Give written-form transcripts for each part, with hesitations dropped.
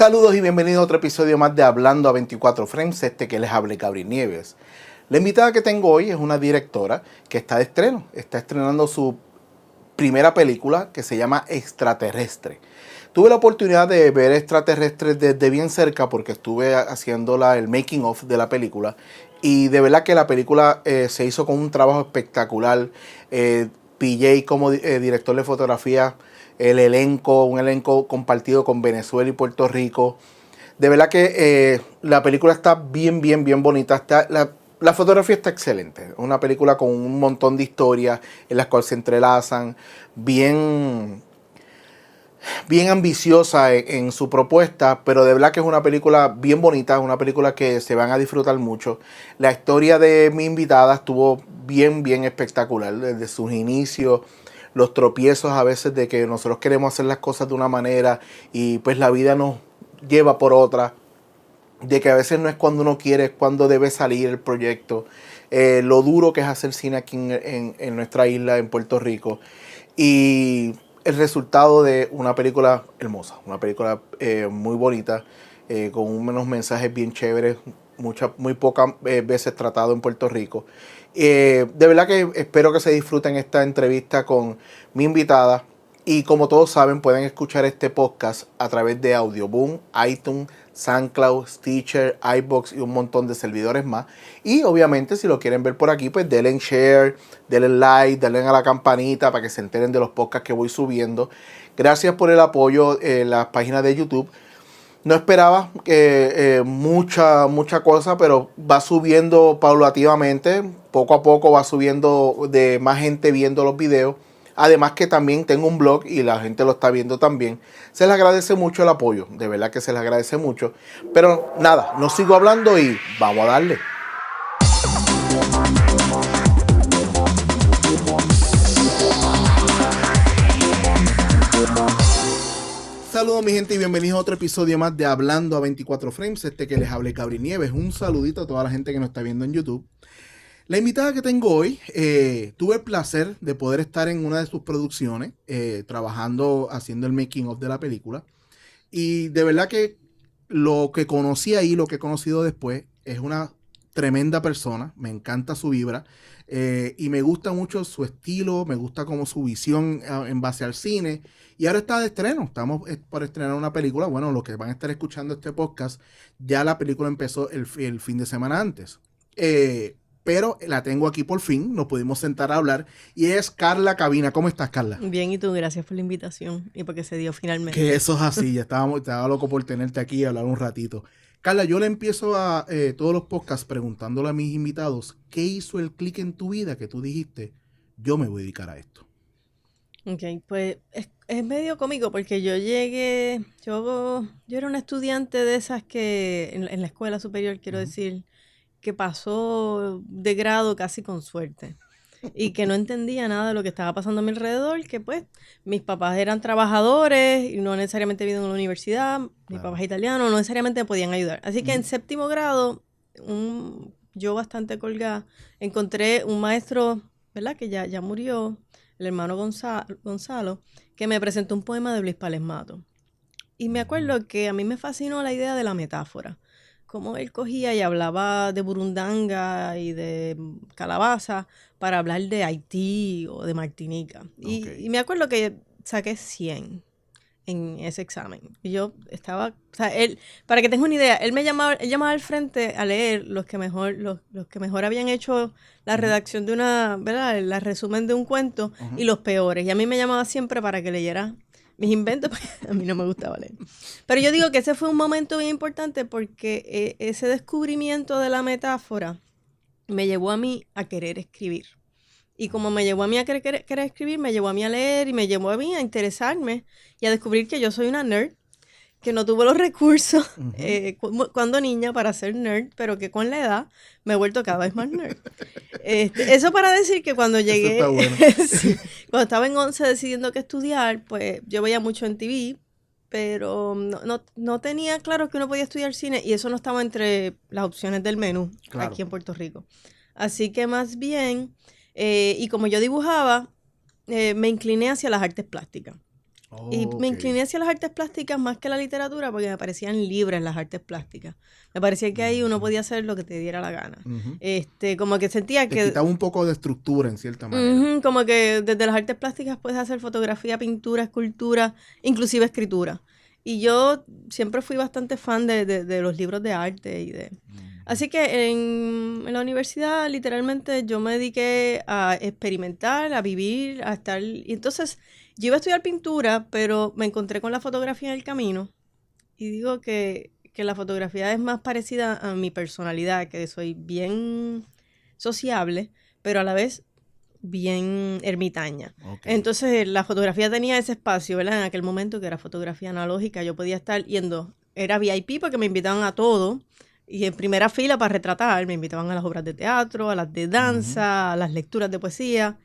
Saludos y bienvenidos a otro episodio más de Hablando a 24 Frames, que les hable Gabriel Nieves. La invitada que tengo hoy es una directora que está de estreno, está estrenando su primera película que se llama Extraterrestre. Tuve la oportunidad de ver Extraterrestre desde bien cerca porque estuve haciendo el making of de la película y de verdad que la película se hizo con un trabajo espectacular. PJ como director de fotografía, el elenco, un elenco compartido con Venezuela y Puerto Rico. De verdad que la película está bien bonita. La fotografía está excelente. Una película con un montón de historias en las cuales se entrelazan, bien ambiciosa en su propuesta, pero de verdad que es una película bien bonita, una película que se van a disfrutar mucho. La historia de mi invitada estuvo bien espectacular, desde sus inicios, los tropiezos a veces de que nosotros queremos hacer las cosas de una manera y pues la vida nos lleva por otra, de que a veces no es cuando uno quiere, es cuando debe salir el proyecto, lo duro que es hacer cine aquí en nuestra isla, en Puerto Rico, y el resultado de una película hermosa, una película muy bonita, con unos mensajes bien chéveres, muy pocas veces tratado en Puerto Rico. De verdad que espero que se disfruten esta entrevista con mi invitada. Y como todos saben, pueden escuchar este podcast a través de Audioboom, iTunes, SoundCloud, Stitcher, iVoox y un montón de servidores más. Y obviamente si lo quieren ver por aquí, pues denle en share, denle like, denle a la campanita para que se enteren de los podcasts que voy subiendo. Gracias por el apoyo en las páginas de YouTube. No esperaba mucha cosa, pero va subiendo paulativamente. Poco a poco va subiendo de más gente viendo los videos. Además que también tengo un blog y la gente lo está viendo también. Se les agradece mucho el apoyo, de verdad que se les agradece mucho. Pero nada, no sigo hablando y vamos a darle. Saludos mi gente y bienvenidos a otro episodio más de Hablando a 24 Frames, que les hable Gabriel Nieves. Un saludito a toda la gente que nos está viendo en YouTube. La invitada que tengo hoy, tuve el placer de poder estar en una de sus producciones, trabajando, haciendo el making of de la película. Y de verdad que lo que conocí ahí, lo que he conocido después, es una tremenda persona. Me encanta su vibra. Y me gusta mucho su estilo, me gusta como su visión en base al cine. Y ahora está de estreno, estamos por estrenar una película. Bueno, los que van a estar escuchando este podcast, ya la película empezó el fin de semana antes. Pero la tengo aquí por fin, nos pudimos sentar a hablar, y es Carla Cabina. ¿Cómo estás, Carla? Bien, y tú, gracias por la invitación y porque se dio finalmente. Que eso es así, ya estaba loco por tenerte aquí y hablar un ratito. Carla, yo le empiezo a todos los podcasts preguntándole a mis invitados, ¿qué hizo el clic en tu vida que tú dijiste, yo me voy a dedicar a esto? Ok, pues es medio cómico porque yo era una estudiante de esas que en la escuela superior, quiero decir, que pasó de grado casi con suerte y que no entendía nada de lo que estaba pasando a mi alrededor, que pues mis papás eran trabajadores y no necesariamente vivían en la universidad, mi papá es italiano, no necesariamente me podían ayudar. Así que en séptimo grado, yo bastante colgada, encontré un maestro, ¿verdad? Que ya murió, el hermano Gonzalo, que me presentó un poema de Luis Palesmato. Y me acuerdo que a mí me fascinó la idea de la metáfora. Cómo él cogía y hablaba de burundanga y de calabaza para hablar de Haití o de Martinica. Y me acuerdo que saqué 100 en ese examen. Y yo estaba, o sea, para que tengas una idea, él llamaba al frente a leer los que mejor habían hecho la redacción de ¿verdad? El resumen de un cuento y los peores. Y a mí me llamaba siempre para que leyera mis inventos, porque a mí no me gustaba leer. Pero yo digo que ese fue un momento bien importante porque ese descubrimiento de la metáfora me llevó a mí a querer escribir. Y como me llevó a mí a querer escribir, me llevó a mí a leer y me llevó a mí a interesarme y a descubrir que yo soy una nerd, que no tuve los recursos cuando niña para ser nerd, pero que con la edad me he vuelto cada vez más nerd. Eso para decir que cuando llegué, Eso está bueno. sí, cuando estaba en 11 decidiendo qué estudiar, pues yo veía mucho en TV, pero no tenía claro que uno podía estudiar cine y eso no estaba entre las opciones del menú aquí en Puerto Rico. Así que más bien, y como yo dibujaba, me incliné hacia las artes plásticas. Y me Ok. incliné hacia las artes plásticas más que la literatura porque me parecían libres las artes plásticas. Me parecía que ahí uno podía hacer lo que te diera la gana. Ujú. Como que sentía Te que quitaba un poco de estructura en cierta manera. como que desde las artes plásticas puedes hacer fotografía, pintura, escultura, inclusive escritura. Y yo siempre fui bastante fan de los libros de arte y de... Así que en la universidad literalmente yo me dediqué a experimentar, a vivir, a estar... Y entonces yo iba a estudiar pintura, pero me encontré con la fotografía en el camino y digo que la fotografía es más parecida a mi personalidad, que soy bien sociable, pero a la vez bien ermitaña. Ok. Entonces la fotografía tenía ese espacio, ¿verdad? En aquel momento que era fotografía analógica, yo podía estar yendo, era VIP porque me invitaban a todo y en primera fila para retratar, me invitaban a las obras de teatro, a las de danza, a las lecturas de poesía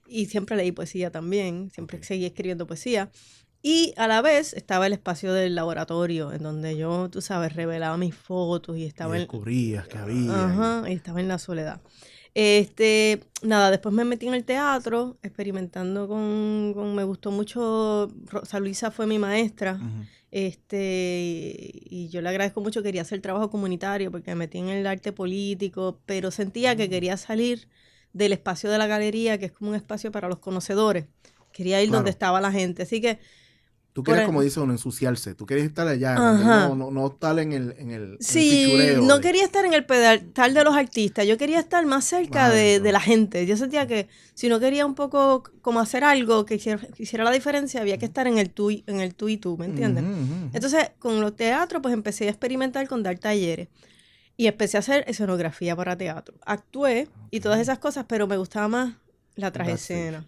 y siempre leí poesía también, siempre Ok. seguí escribiendo poesía. Y a la vez estaba el espacio del laboratorio, en donde yo, tú sabes, revelaba mis fotos y Y estaba en, descubrías que había. ajá, y estaba en la soledad. Nada, después me metí en el teatro, experimentando me gustó mucho, Rosa Luisa fue mi maestra, Ujú. y yo le agradezco mucho, quería hacer trabajo comunitario porque me metí en el arte político, pero sentía que quería salir del espacio de la galería, que es como un espacio para los conocedores. Quería ir donde Claro. estaba la gente, así que Tú por querías, el- como dice uno, ensuciarse. Tú querías estar allá, donde ajá. no estar en el Sí, fichureo no de... quería estar en el pedestal de los artistas, yo quería estar más cerca Más de adentro. la gente. Yo sentía que si no quería un poco como hacer algo que hiciera la diferencia, había que estar en el tú y tú, ¿me entiendes? Ujú, ujú, ujú. Entonces, con los teatros, pues empecé a experimentar con dar talleres y empecé a hacer escenografía para teatro. Actué y todas Ok. esas cosas, pero me gustaba más la El backstage. tragescena.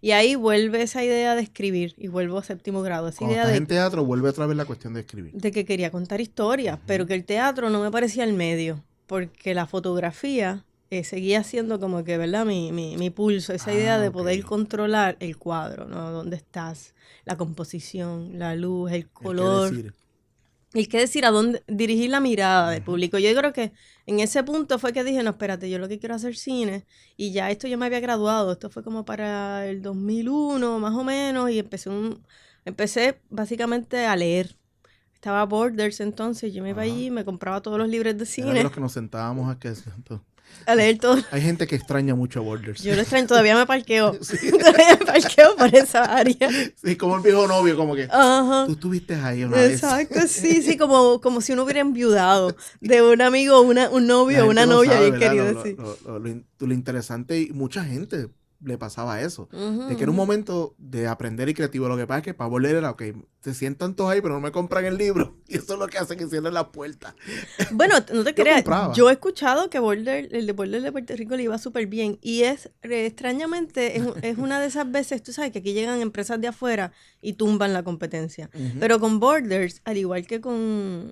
Y ahí vuelve esa idea de escribir y vuelvo a séptimo grado, esa Cuando idea estás en teatro, vuelve otra vez la cuestión de escribir. de que quería contar historias, pero que el teatro no me parecía el medio, porque la fotografía seguía siendo como que, ¿verdad? Mi pulso, esa idea de Ok. poder controlar el cuadro, ¿no? ¿Dónde estás? La composición, la luz, el El qué color. decir. El qué decir, a dónde dirigir la mirada del Ujú. público. Yo creo que en ese punto fue que dije, no, espérate, yo lo que quiero hacer cine, y ya esto yo me había graduado, esto fue como para el 2001 más o menos, y empecé básicamente a leer. Estaba Borders entonces, yo me iba Ajá. allí, me compraba todos los libros de Era de los cine, que nos sentábamos a que... a leer todo. Hay gente que extraña mucho a Borders. Yo lo extraño, todavía me parqueo. Sí. Todavía me parqueo por esa área. Sí, como el viejo novio, como que Ajá. tú estuviste ahí una vez. Exacto, sí, sí, como si uno hubiera enviudado de un amigo, un La novio, una gente no novia sabe, bien ¿verdad? querido, sí. Lo interesante, y mucha gente le pasaba eso, Ujú, de que era un ujú. momento de aprender y creativo. Lo que pasa es que para volver era, ok, se sientan todos ahí, pero no me compran el libro. Y eso es lo que hace que cierren las puertas. Bueno, no te Yo creas, compraba. yo he escuchado que el de Border de Puerto Rico le iba súper bien y extrañamente, es una de esas veces, tú sabes, que aquí llegan empresas de afuera y tumban la competencia. Ujú, Pero con Borders, al igual que con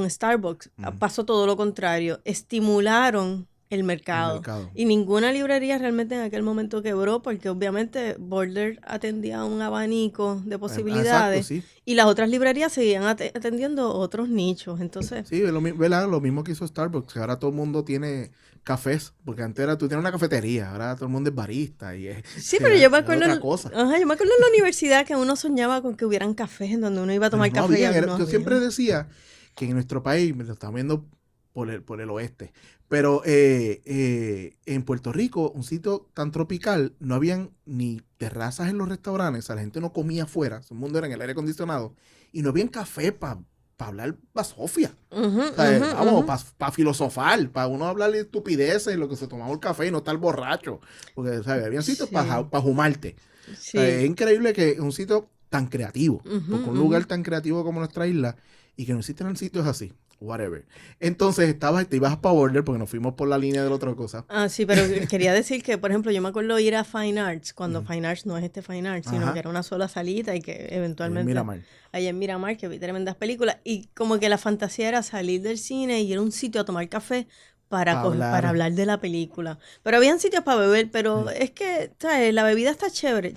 Starbucks, ujú. pasó todo lo contrario. Estimularon el El mercado. mercado. Y ninguna librería realmente en aquel momento quebró porque obviamente Border atendía a un abanico de Exacto, posibilidades sí. y las otras librerías seguían atendiendo otros nichos. Entonces, Sí, es ¿verdad? Lo mismo que hizo Starbucks, que ahora todo el mundo tiene cafés, porque antes era, tú tienes una cafetería, ahora todo el mundo es barista y es, sí, pero yo me es acuerdo, otra cosa. ajá, yo me acuerdo en la universidad que uno soñaba con que hubieran cafés en donde uno iba a Pero tomar no café y había, no yo siempre había. decía que en nuestro país, me lo estamos viendo por el oeste, pero en Puerto Rico, un sitio tan tropical, no habían ni terrazas en los restaurantes, o sea, la gente no comía afuera, su mundo era en el aire acondicionado, y no habían café para hablar basofia. Ujú, O sea, ujú, vamos, ujú. para filosofar, para uno hablar de estupideces, lo que se tomaba el café y no estar borracho, porque, ¿sabes? Había sitios para Sí, jumarte. O sea, es sí. increíble que un sitio tan creativo, Ujú, porque un ujú. lugar tan creativo como nuestra isla, y que no existen sitios así, whatever. Entonces te ibas para Border, porque nos fuimos por la línea de la otra cosa. Ah, sí, pero quería decir que, por ejemplo, yo me acuerdo ir a Fine Arts, cuando Ujú. Fine Arts no es Fine Arts, sino que Ajá, era una sola salita y que ahí en eventualmente Miramar. allá en Miramar, que vi tremendas películas, y como que la fantasía era salir del cine y ir a un sitio a tomar café Para para hablar. hablar de la película. Pero habían sitios para beber, pero Sí. es que, ¿sabes? La bebida está chévere.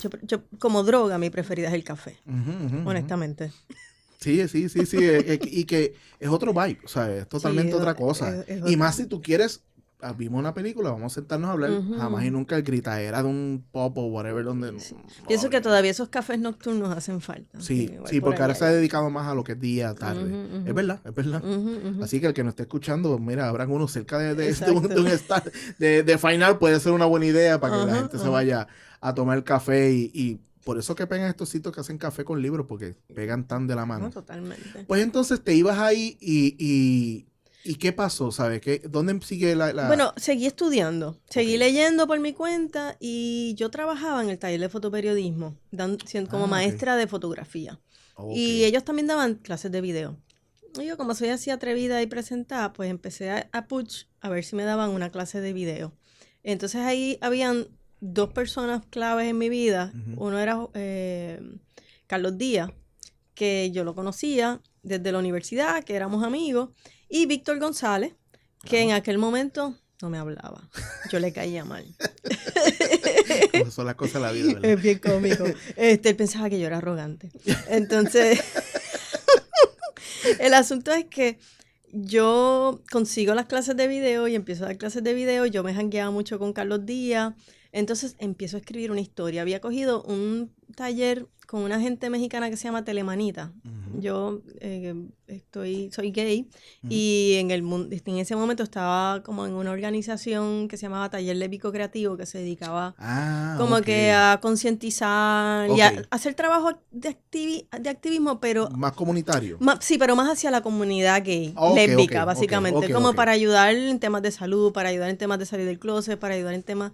Como droga, mi preferida es el café, Ujú, ujú, ujú. honestamente. Sí, y que es otro vibe, o sea, es Sí, totalmente otra cosa. es Y otro. más si tú quieres vimos una película, vamos a sentarnos a hablar. Jamás y nunca el gritadera de un pop o whatever donde... Sí. Pienso que todavía esos cafés nocturnos hacen falta. Sí, porque ahora se ha dedicado más a lo que es día, tarde. Es verdad, es verdad. Así que el que nos esté escuchando, mira, habrán uno cerca de un stand de final, puede ser una buena idea para que la gente se vaya a tomar el café y por eso que pegan estos sitios que hacen café con libros, porque pegan tan de la mano. No, totalmente. Pues entonces te ibas ahí ¿y qué pasó? ¿Sabes? ¿Dónde sigue la...? Bueno, seguí estudiando, seguí leyendo por mi cuenta y yo trabajaba en el taller de fotoperiodismo, siendo como maestra de fotografía. Y ellos también daban clases de video. Y yo, como soy así atrevida y presentada, pues empecé a push a ver si me daban una clase de video. Entonces ahí habían 2 personas claves en mi vida. Uno era Carlos Díaz, que yo lo conocía desde la universidad, que éramos amigos, y Víctor González, que en aquel momento no me hablaba. Yo le caía mal. Como son las cosas de la vida, ¿verdad? Es bien cómico. Él pensaba que yo era arrogante. Entonces, el asunto es que yo consigo las clases de video y empiezo a dar clases de video. Yo me jangueaba mucho con Carlos Díaz. Entonces empiezo a escribir una historia. Había cogido un taller con una gente mexicana que se llama Telemanita. Yo soy gay y en ese momento estaba como en una organización que se llamaba Taller Lébico Creativo, que se dedicaba que a concientizar y a hacer trabajo de activismo, pero... Más comunitario. Sí, pero más hacia la comunidad gay, lésbica, básicamente. Para ayudar en temas de salud, para ayudar en temas de salir del closet, para ayudar en temas...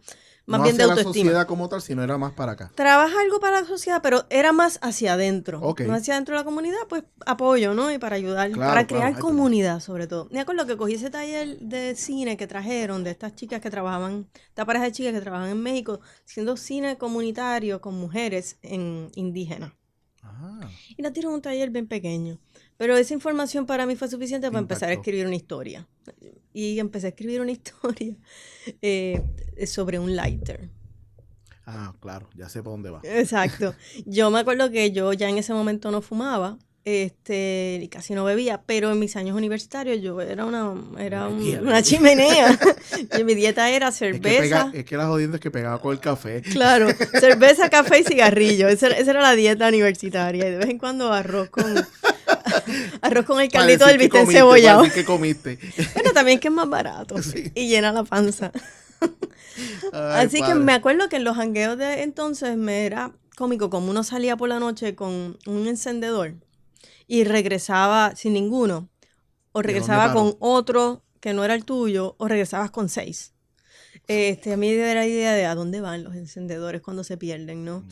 Más bien de autoestima. No hacia la sociedad como tal, sino era más para acá. Trabaja algo para la sociedad, pero era más hacia adentro. No hacia adentro de la comunidad, pues apoyo, ¿no? Y para ayudar, para crear comunidad sobre todo. Me acuerdo que cogí ese taller de cine que trajeron de estas chicas que trabajaban, esta pareja de chicas que trabajan en México, haciendo cine comunitario con mujeres indígenas. Y nos dieron un taller bien pequeño. Pero esa información para mí fue suficiente para empezar a escribir una historia. Y empecé a escribir una historia sobre un lighter. Claro, ya sé para dónde va. Exacto. Yo me acuerdo que yo ya en ese momento no fumaba, y casi no bebía, pero en mis años universitarios yo era una chimenea. Y mi dieta era cerveza. Es que la jodienda es que pegaba con el café. Claro, cerveza, café y cigarrillo. Esa era la dieta universitaria. Y de vez en cuando arroz con el caldito del bistec encebollado. ¿Qué comiste? Bueno, también que es más barato y llena la panza. Así que me acuerdo que en los jangueos de entonces me era cómico como uno salía por la noche con un encendedor y regresaba sin ninguno, o regresaba con otro que no era el tuyo, o regresabas con 6. A mí era la idea de a dónde van los encendedores cuando se pierden, ¿no?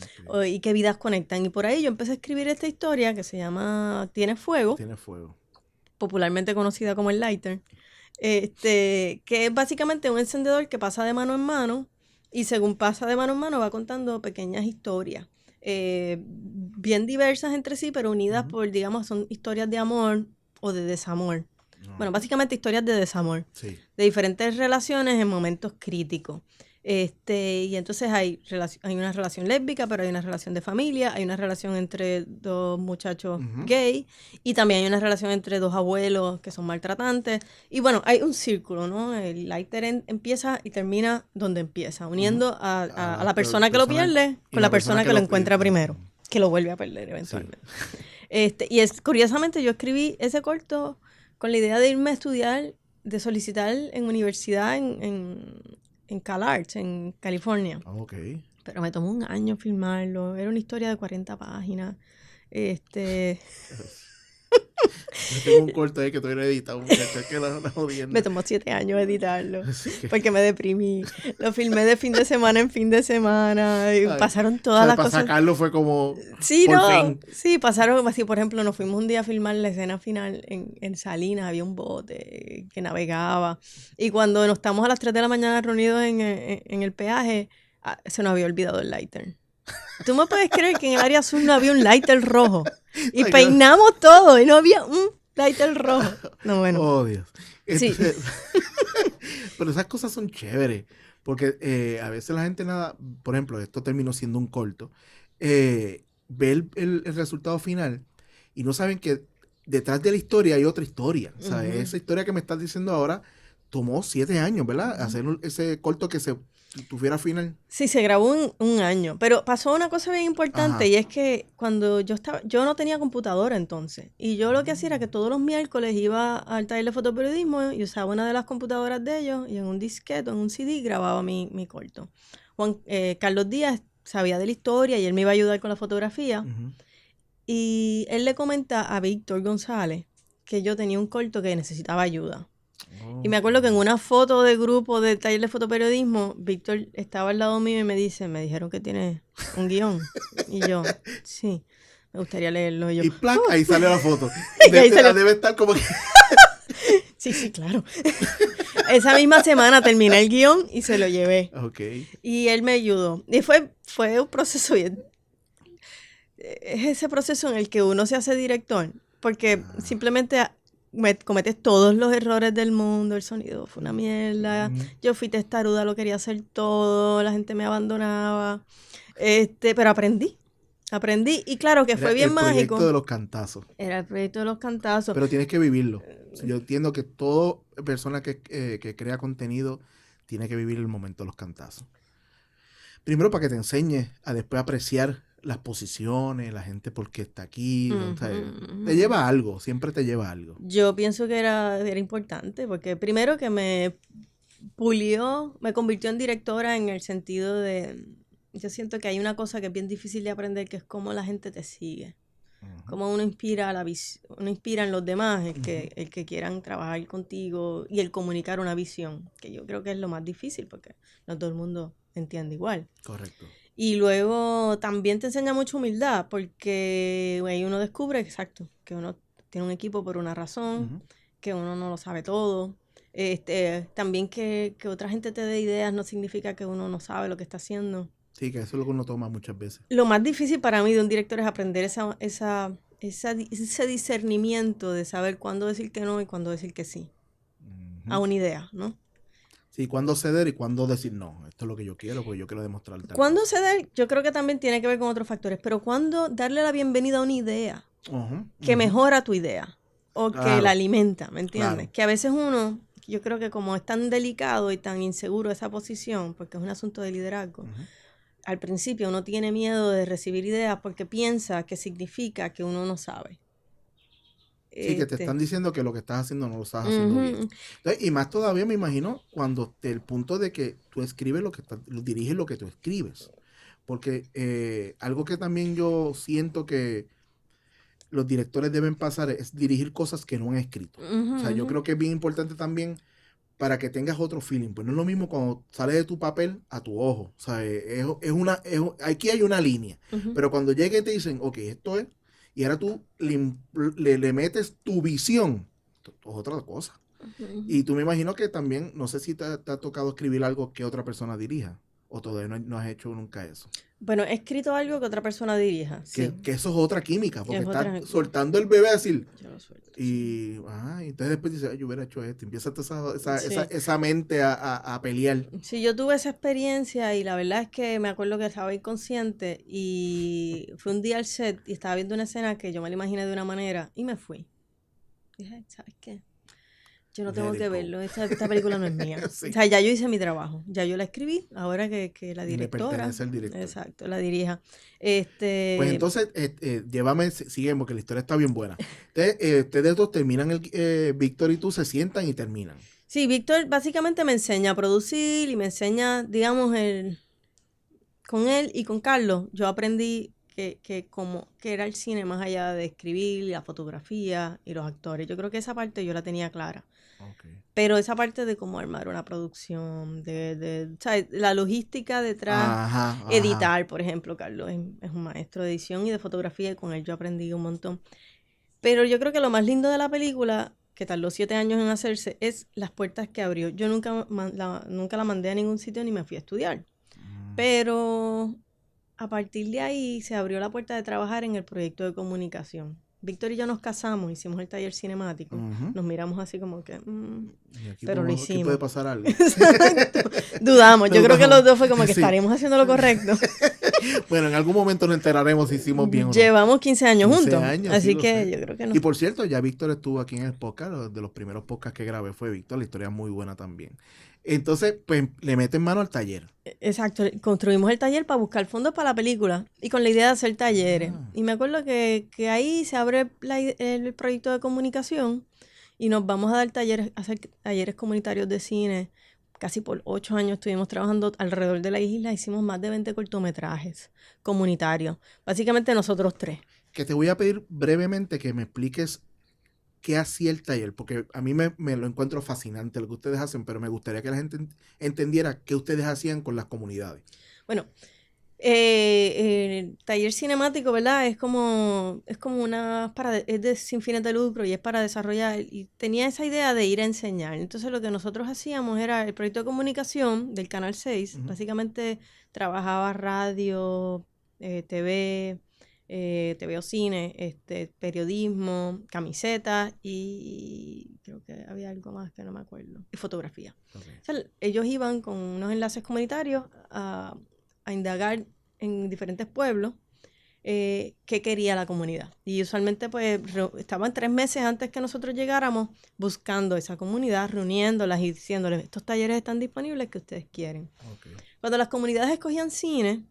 Y qué vidas conectan. Y por ahí yo empecé a escribir esta historia que se llama Tiene Fuego. Tiene Fuego. Popularmente conocida como el lighter. Que es básicamente un encendedor que pasa de mano en mano y según pasa de mano en mano va contando pequeñas historias. Bien diversas entre sí, pero unidas por, digamos, son historias de amor o de desamor. Bueno, básicamente historias de desamor. Sí. De diferentes relaciones en momentos críticos. Y entonces hay una relación lésbica, pero hay una relación de familia, hay una relación entre 2 muchachos gay, y también hay una relación entre 2 abuelos que son maltratantes. Y bueno, hay un círculo, ¿no? El lighter empieza y termina donde empieza, uniendo a la persona que lo pierde con la persona que lo encuentra primero, que lo vuelve a perder eventualmente. Sí. Y curiosamente yo escribí ese corto con la idea de irme a estudiar, de solicitar en universidad en CalArts, en California. Pero me tomó un año filmarlo. Era una historia de 40 páginas. Yo tengo un corto ahí que todavía no he editado, que la jodiendo. Me tomó 7 años editarlo, porque me deprimí. Lo filmé de fin de semana en fin de semana, y pasaron todas las para cosas. Para sacarlo fue como, sí, fin. Sí, pasaron, así por ejemplo, nos fuimos un día a filmar la escena final en Salinas, había un bote que navegaba, y cuando nos estamos a las 3 de la mañana reunidos en el peaje, se nos había olvidado el lighter. ¿Tú me puedes creer que en el área azul no había un lighter rojo? Y peinamos todo y no había un lighter rojo. No, bueno. Oh, Dios. Sí. Pero esas cosas son chéveres. Porque a veces la gente por ejemplo, esto terminó siendo un corto, ve el resultado final y no saben que detrás de la historia hay otra historia. ¿Sabes? Esa historia que me estás diciendo ahora, tomó 7 años, ¿verdad? Hacer ese corto que se tuviera final. Sí, se grabó en un año, pero pasó una cosa bien importante. Ajá. Y es que cuando yo no tenía computadora entonces, y yo lo que hacía era que todos los miércoles iba al taller de fotoperiodismo y usaba una de las computadoras de ellos y en un disquete, en un CD, grababa mi corto. Carlos Díaz sabía de la historia y él me iba a ayudar con la fotografía. Ujú. Y él le comenta a Víctor González que yo tenía un corto que necesitaba ayuda. Y me acuerdo que en una foto de grupo del taller de fotoperiodismo, Víctor estaba al lado mío y me dijeron que tienes un guión. Y yo, sí, me gustaría leerlo. Y yo, Y ¡plac! Ahí sale la foto. Y ahí salió. Debe estar como que... sí, claro. Esa misma semana terminé el guión y se lo llevé. Ok. Y él me ayudó. Y fue un proceso bien... Es ese proceso en el que uno se hace director, porque simplemente cometes todos los errores del mundo, el sonido fue una mierda, yo fui testaruda, lo quería hacer todo, la gente me abandonaba, pero aprendí, y claro que fue bien mágico. Era el proyecto de los cantazos. Era el proyecto de los cantazos. Pero tienes que vivirlo. Yo entiendo que toda persona que crea contenido tiene que vivir el momento de los cantazos. Primero para que te enseñes a después apreciar las posiciones, la gente por qué está aquí. O sea, te lleva algo, siempre te lleva algo. Yo pienso que era importante, porque primero que me pulió, me convirtió en directora en el sentido de, yo siento que hay una cosa que es bien difícil de aprender, que es cómo la gente te sigue. Cómo uno inspira uno inspira en los demás, el que quieran trabajar contigo y el comunicar una visión, que yo creo que es lo más difícil, porque no todo el mundo entiende igual. Correcto. Y luego también te enseña mucha humildad, porque ahí uno descubre, exacto, que uno tiene un equipo por una razón, que uno no lo sabe todo. También que otra gente te dé ideas no significa que uno no sabe lo que está haciendo. Sí, que eso es lo que uno toma muchas veces. Lo más difícil para mí de un director es aprender ese discernimiento de saber cuándo decir que no y cuándo decir que sí a una idea, ¿no? Sí, cuándo ceder y cuándo decir no, esto es lo que yo quiero, porque yo quiero demostrar tal Cuándo cosa. ceder, yo creo que también tiene que ver con otros factores, pero cuándo darle la bienvenida a una idea que mejora tu idea o que la alimenta, ¿me entiendes? Claro. Que a veces uno, yo creo que como es tan delicado y tan inseguro esa posición, porque es un asunto de liderazgo, al principio uno tiene miedo de recibir ideas porque piensa que significa que uno no sabe. Sí, que te están diciendo que lo que estás haciendo no lo estás haciendo bien. Entonces, y más todavía me imagino cuando el punto de que tú escribes diriges lo que tú escribes. Porque algo que también yo siento que los directores deben pasar es dirigir cosas que no han escrito. O sea, yo creo que es bien importante también para que tengas otro feeling. Pues no es lo mismo cuando sale de tu papel a tu ojo. O sea, aquí hay una línea. Pero cuando llega y te dicen, ok, esto es, y ahora tú le metes tu visión, es otra cosa. Y tú me imagino que también, no sé si te ha tocado escribir algo que otra persona dirija, o todavía no has hecho nunca eso. Bueno, he escrito algo que otra persona dirija. Sí. Que eso es otra química, porque estás soltando el bebé a decir. Yo lo suelto. Y entonces después dices, yo hubiera hecho esto. Empieza esa mente a pelear. Sí, yo tuve esa experiencia y la verdad es que me acuerdo que estaba inconsciente y fui un día al set y estaba viendo una escena que yo me la imaginé de una manera y me fui. Dije, ¿sabes qué? Yo no tengo que verlo, esta película no es mía. Sí. O sea, ya yo hice mi trabajo, ya yo la escribí, ahora que la directora. Le pertenece al director. Exacto, la dirija. Pues entonces, siguen porque la historia está bien buena. Entonces, ustedes dos terminan, Víctor y tú se sientan y terminan. Sí, Víctor básicamente me enseña a producir y me enseña, digamos, con él y con Carlos, yo aprendí que era el cine más allá de escribir, la fotografía y los actores. Yo creo que esa parte yo la tenía clara. Okay. Pero esa parte de cómo armar una producción, ¿sabes? La logística detrás, editar, por ejemplo, Carlos es un maestro de edición y de fotografía y con él yo aprendí un montón. Pero yo creo que lo más lindo de la película, que tardó 7 años en hacerse, es las puertas que abrió. Yo nunca la mandé a ningún sitio ni me fui a estudiar. Pero a partir de ahí se abrió la puerta de trabajar en el proyecto de comunicación. Víctor y yo nos casamos, hicimos el taller cinemático, nos miramos así como que, pero lo hicimos. Aquí puede pasar algo. Exacto. Dudamos, yo creo que los dos fue como que estaremos haciendo lo correcto. Bueno, en algún momento nos enteraremos si hicimos bien o no. Llevamos 15 años 15 juntos, años, así sí, lo que sé. yo creo que no. Y por cierto, ya Víctor estuvo aquí en el podcast, de los primeros podcasts que grabé fue Víctor, la historia es muy buena también. Entonces, pues le meten mano al taller. Exacto, construimos el taller para buscar fondos para la película y con la idea de hacer talleres. Y me acuerdo que ahí se abre el proyecto de comunicación y nos vamos a dar talleres, a hacer talleres comunitarios de cine. Casi por 8 años estuvimos trabajando alrededor de la isla, hicimos más de 20 cortometrajes comunitarios. Básicamente nosotros 3. Que te voy a pedir brevemente que me expliques qué hacía el taller, porque a mí me lo encuentro fascinante lo que ustedes hacen, pero me gustaría que la gente entendiera qué ustedes hacían con las comunidades. Bueno, el taller cinemático, ¿verdad? Es como es de sin fines de lucro y es para desarrollar, y tenía esa idea de ir a enseñar. Entonces lo que nosotros hacíamos era el proyecto de comunicación del Canal 6, básicamente trabajaba radio, TV, TV o cine, periodismo, camisetas y creo que había algo más que no me acuerdo, y fotografía. Okay. O sea, ellos iban con unos enlaces comunitarios a indagar en diferentes pueblos qué quería la comunidad. Y usualmente pues estaban 3 meses antes que nosotros llegáramos buscando esa comunidad, reuniéndolas y diciéndoles, estos talleres están disponibles que ustedes quieren. Okay. Cuando las comunidades escogían cine,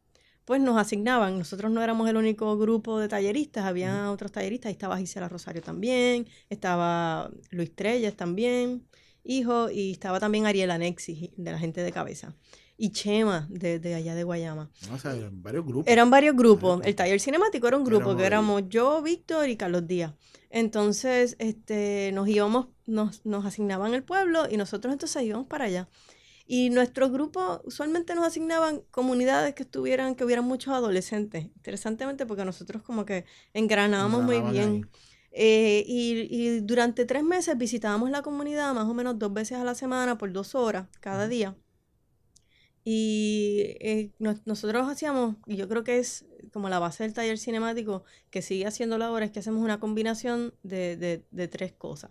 pues nos asignaban, nosotros no éramos el único grupo de talleristas, había otros talleristas, ahí estaba Gisela Rosario también, estaba Luis Trelles también, hijo, y estaba también Ariel Anexis, de la gente de Cabeza. Y Chema, de allá de Guayama. O sea, eran varios grupos. Eran varios grupos. El taller cinemático era un grupo, que éramos yo, Víctor y Carlos Díaz. Entonces, nos íbamos, nos asignaban el pueblo y nosotros entonces íbamos para allá. Y nuestros grupos usualmente nos asignaban comunidades que hubieran muchos adolescentes. Interesantemente, porque nosotros como que engranábamos muy bien. Y durante 3 meses visitábamos la comunidad más o menos 2 veces a la semana por 2 horas cada día. Y nosotros hacíamos, y yo creo que es como la base del taller cinemático, que sigue haciéndolo ahora, es que hacemos una combinación de 3 cosas.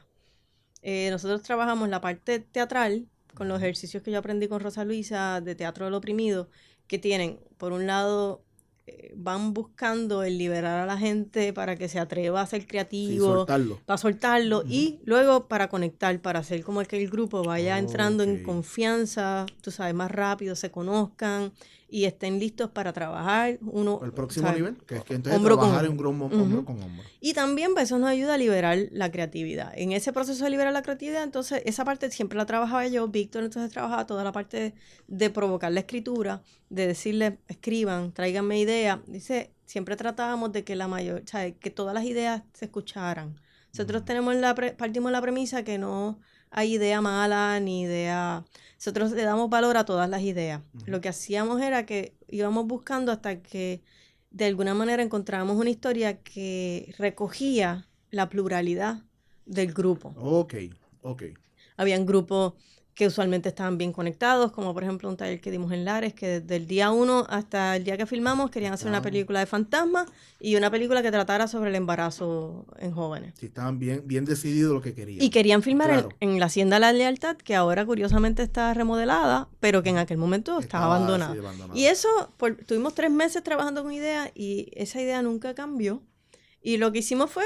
Nosotros trabajamos la parte teatral, con los ejercicios que yo aprendí con Rosa Luisa de Teatro del Oprimido, que tienen, por un lado, van buscando el liberar a la gente para que se atreva a ser creativo, para soltarlo, y luego para conectar, para hacer como que el grupo vaya entrando en confianza, tú sabes, más rápido, se conozcan y estén listos para trabajar el próximo nivel, que es que entonces hombro trabajar en un grupo hombro con hombro. Y también pues, eso nos ayuda a liberar la creatividad. En ese proceso de liberar la creatividad, entonces esa parte siempre la trabajaba yo, Víctor entonces trabajaba toda la parte de provocar la escritura, de decirle, escriban, tráiganme ideas. Dice, siempre tratábamos de que que todas las ideas se escucharan. Nosotros partimos la premisa que no hay idea mala ni idea. Nosotros le damos valor a todas las ideas. Lo que hacíamos era que íbamos buscando hasta que de alguna manera encontrábamos una historia que recogía la pluralidad del grupo. Ok. Habían grupos que usualmente estaban bien conectados, como por ejemplo un taller que dimos en Lares, que desde el día 1 hasta el día que filmamos querían hacer una película de fantasmas y una película que tratara sobre el embarazo en jóvenes. Sí, estaban bien decididos lo que querían. Y querían filmar en la Hacienda La Lealtad, que ahora curiosamente está remodelada, pero que en aquel momento estaba abandonada. Y eso, tuvimos 3 meses trabajando con ideas y esa idea nunca cambió. Y lo que hicimos fue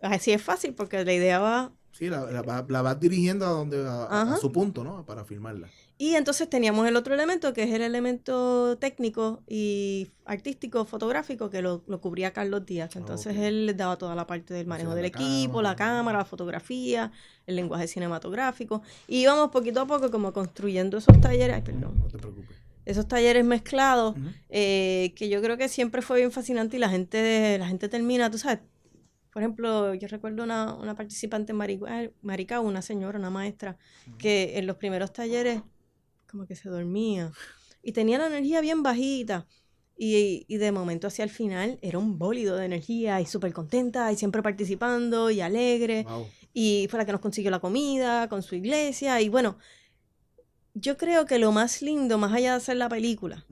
así es fácil, porque la idea va... Sí, la vas dirigiendo a su punto, ¿no? Para filmarla. Y entonces teníamos el otro elemento, que es el elemento técnico y artístico, fotográfico, que lo cubría Carlos Díaz. Entonces él les daba toda la parte del manejo del equipo, la cámara, la fotografía, el lenguaje cinematográfico. Y íbamos poquito a poco como construyendo esos talleres. Ay, perdón. No te preocupes. Esos talleres mezclados, que yo creo que siempre fue bien fascinante y la gente termina, tú sabes. Por ejemplo, yo recuerdo una participante en Maricao, una señora, una maestra, que en los primeros talleres como que se dormía y tenía la energía bien bajita y de momento hacia el final era un bólido de energía y súper contenta y siempre participando y alegre. Wow. Y fue la que nos consiguió la comida con su iglesia y bueno, yo creo que lo más lindo, más allá de hacer la película,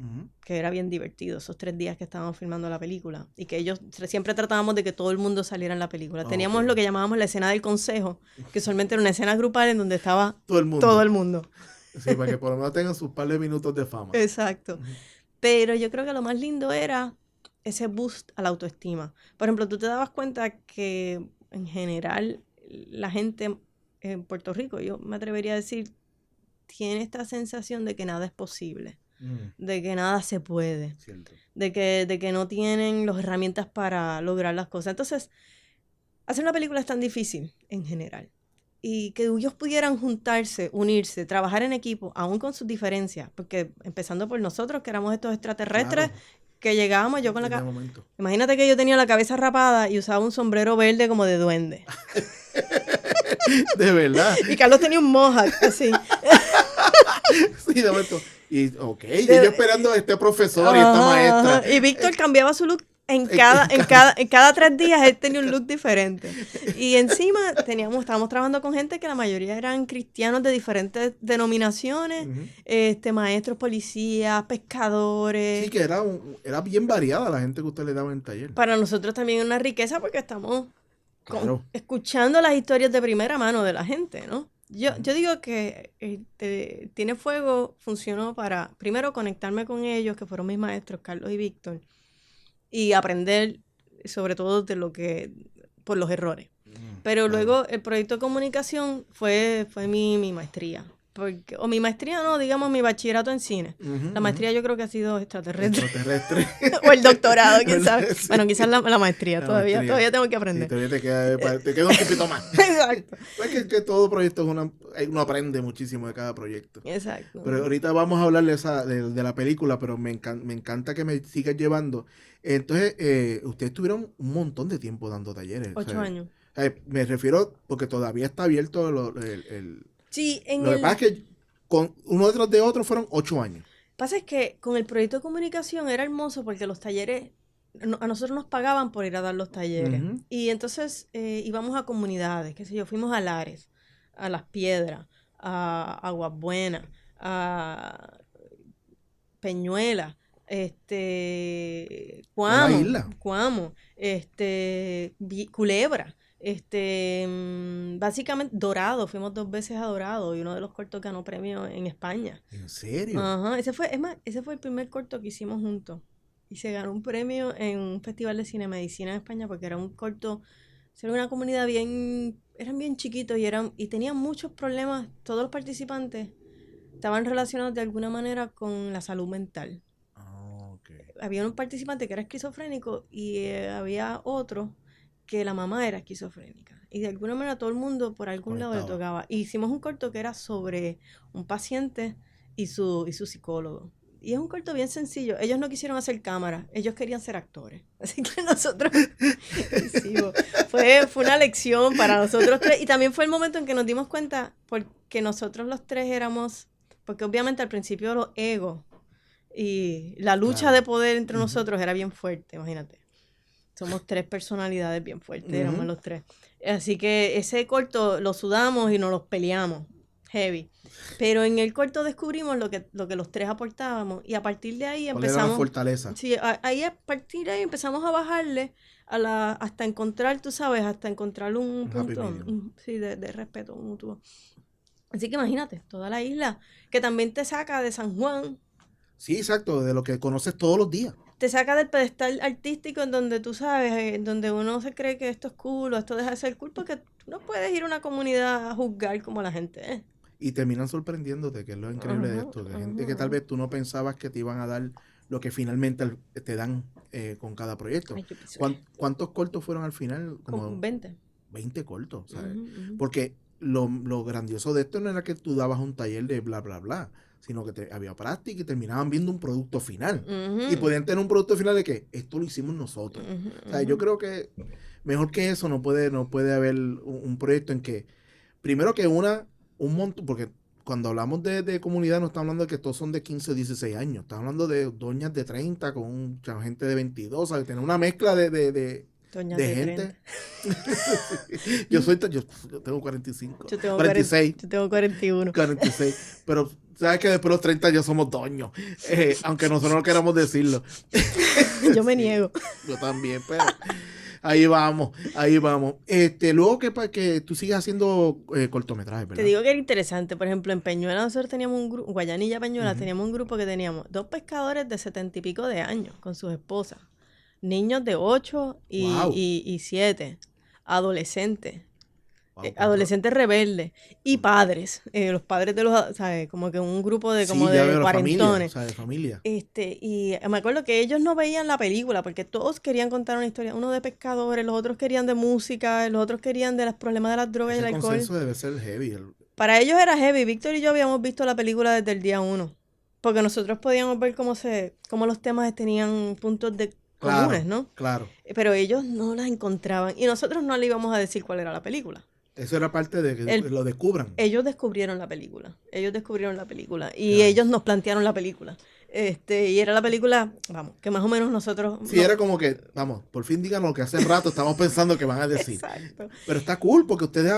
que era bien divertido, esos 3 días que estábamos filmando la película, y que ellos siempre tratábamos de que todo el mundo saliera en la película. Teníamos lo que llamábamos la escena del consejo, que solamente era una escena grupal en donde estaba todo el mundo. Sí, para que por lo menos tengan sus par de minutos de fama. Exacto. Pero yo creo que lo más lindo era ese boost a la autoestima. Por ejemplo, tú te dabas cuenta que en general la gente en Puerto Rico, yo me atrevería a decir, tiene esta sensación de que nada es posible, de que nada se puede, Cierto. de que no tienen las herramientas para lograr las cosas. Entonces, hacer una película es tan difícil en general. Y que ellos pudieran juntarse, unirse, trabajar en equipo, aún con sus diferencias, porque empezando por nosotros, que éramos estos extraterrestres, Claro. que llegábamos, yo con la Tenía cabeza... momento. Imagínate que yo tenía la cabeza rapada y usaba un sombrero verde como de duende. De verdad. Y Carlos tenía un mohawk, así. Sí, de momento. Y, y yo esperando a este profesor y esta maestra. Y Víctor cambiaba su look en cada 3 días, él tenía un look diferente. Y encima estábamos trabajando con gente que la mayoría eran cristianos de diferentes denominaciones, maestros, policías, pescadores. Sí, que era bien variada la gente que usted le daba en taller. Para nosotros también es una riqueza porque estamos Claro. escuchando las historias de primera mano de la gente, ¿no? Yo digo que Tiene Fuego funcionó para, primero, conectarme con ellos, que fueron mis maestros, Carlos y Víctor, y aprender sobre todo por los errores. Pero luego el proyecto de comunicación fue mi maestría. O mi maestría no, digamos mi bachillerato en cine. La maestría yo creo que ha sido extraterrestre. O el doctorado, quién sabe. Sí. Bueno, quizás la maestría, todavía tengo que aprender. Sí, todavía te queda un poquito más. Exacto. Es que todo proyecto uno aprende muchísimo de cada proyecto. Exacto. Pero ahorita vamos a hablar de la película, pero me encanta que me sigas llevando. Entonces, ustedes tuvieron un montón de tiempo dando talleres. 8 años. Me refiero porque todavía está abierto Sí, lo que pasa es que con uno detrás de otro fueron 8 años. Pasa es que con el proyecto de comunicación era hermoso porque los talleres, a nosotros nos pagaban por ir a dar los talleres. Y entonces íbamos a comunidades, qué sé yo, fuimos a Lares, a Las Piedras, a Aguas Buenas, a Peñuela, Cuamo, Culebra. Básicamente Dorado, fuimos 2 veces a Dorado y uno de los cortos ganó premio en España. ¿En serio? Ajá, ese fue el primer corto que hicimos juntos y se ganó un premio en un festival de cinemedicina en España porque era un corto, era una comunidad eran bien chiquitos y tenían muchos problemas. Todos los participantes estaban relacionados de alguna manera con la salud mental. Había un participante que era esquizofrénico y había otro que la mamá era esquizofrénica. Y de alguna manera todo el mundo por algún lado le tocaba. Y hicimos un corto que era sobre un paciente y su psicólogo. Y es un corto bien sencillo. Ellos no quisieron hacer cámara, ellos querían ser actores. Así que nosotros hicimos. Fue una lección para nosotros 3. Y también fue el momento en que nos dimos cuenta, porque nosotros los 3 éramos, porque obviamente al principio los egos y la lucha de poder entre nosotros era bien fuerte, imagínate. Somos 3 personalidades bien fuertes, éramos los 3. Así que ese corto lo sudamos y nos los peleamos, heavy. Pero en el corto descubrimos lo que los 3 aportábamos y a partir de ahí empezamos... ¿Cuál era la fortaleza? Sí, a partir de ahí empezamos a bajarle hasta encontrar, tú sabes, un punto de respeto mutuo. Así que imagínate, toda la isla, que también te saca de San Juan. Sí, exacto, de lo que conoces todos los días. Te saca del pedestal artístico en donde tú sabes, en donde uno se cree que esto es cool o esto deja de ser cool, porque tú no puedes ir a una comunidad a juzgar como la gente es. Y terminan sorprendiéndote, que es lo increíble de esto. De gente que tal vez tú no pensabas que te iban a dar lo que finalmente te dan con cada proyecto. Ay, ¿Cuántos cortos fueron al final? Como 20. 20 cortos, ¿sabes? Porque lo grandioso de esto no era que tú dabas un taller de bla, bla, bla, sino que había práctica y terminaban viendo un producto final. Y podían tener un producto final de que esto lo hicimos nosotros. O sea, yo creo que mejor que eso no puede haber un proyecto en que, primero que un montón, porque cuando hablamos de comunidad no estamos hablando de que todos son de 15 o 16 años, estamos hablando de doñas de 30 con gente de 22, ¿sabes? Tener una mezcla de gente. yo tengo 45. Yo tengo 46. Yo tengo 41. 46. Pero sabes que después de los 30 ya somos doños. Aunque nosotros no queramos decirlo. Yo me niego. Yo también, pero Ahí vamos, ahí vamos. Luego que tú sigues haciendo cortometrajes, Te ¿verdad? digo que era interesante. Por ejemplo, en Peñuela nosotros teníamos un grupo, Guayanilla Peñuela, Ujú. teníamos un grupo que teníamos 2 pescadores de 70 y pico de años con sus esposas, niños de 8 Wow. y 7, adolescentes. Wow, cuánto. Adolescentes rebeldes y padres, los padres de los, ¿sabes? Como que un grupo de como Sí, ya de veo la familia, o cuarentones. sea, de familia. Y me acuerdo que ellos no veían la película porque todos querían contar una historia, uno de pescadores, los otros querían de música, los otros querían de los problemas de las drogas y el Ese alcohol. consenso debe ser heavy. Para ellos era heavy. Víctor y yo habíamos visto la película desde el día 1, porque nosotros podíamos ver cómo los temas tenían puntos de comunes, Claro, ¿no? claro. Pero ellos no las encontraban y nosotros no le íbamos a decir cuál era la película. Eso era parte de que El lo descubran. Ellos descubrieron la película. Ellos descubrieron la película. Y Nice. ellos nos plantearon la película. Y era la película, vamos, que más o menos nosotros. Sí, era como que, vamos, por fin díganos lo que hace rato estamos pensando que van a decir. Exacto. Pero está cool porque ustedes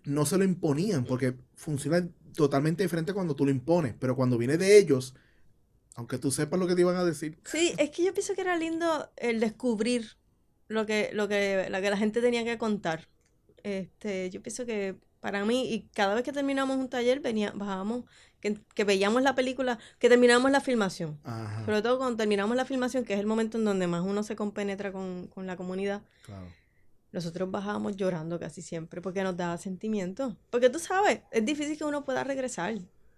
no se lo imponían, porque funciona totalmente diferente cuando tú lo impones. Pero cuando viene de ellos, aunque tú sepas lo que te iban a decir. Sí, es que yo pienso que era lindo el descubrir lo que la gente tenía que contar. Yo pienso que para mí, y cada vez que terminamos un taller, bajábamos, que veíamos la película, que terminamos la filmación. Ajá, Sobre todo cuando terminamos la filmación, que es el momento en donde más uno se compenetra con la comunidad. claro. Nosotros bajábamos llorando casi siempre porque nos daba sentimiento. Porque tú sabes, es difícil que uno pueda regresar.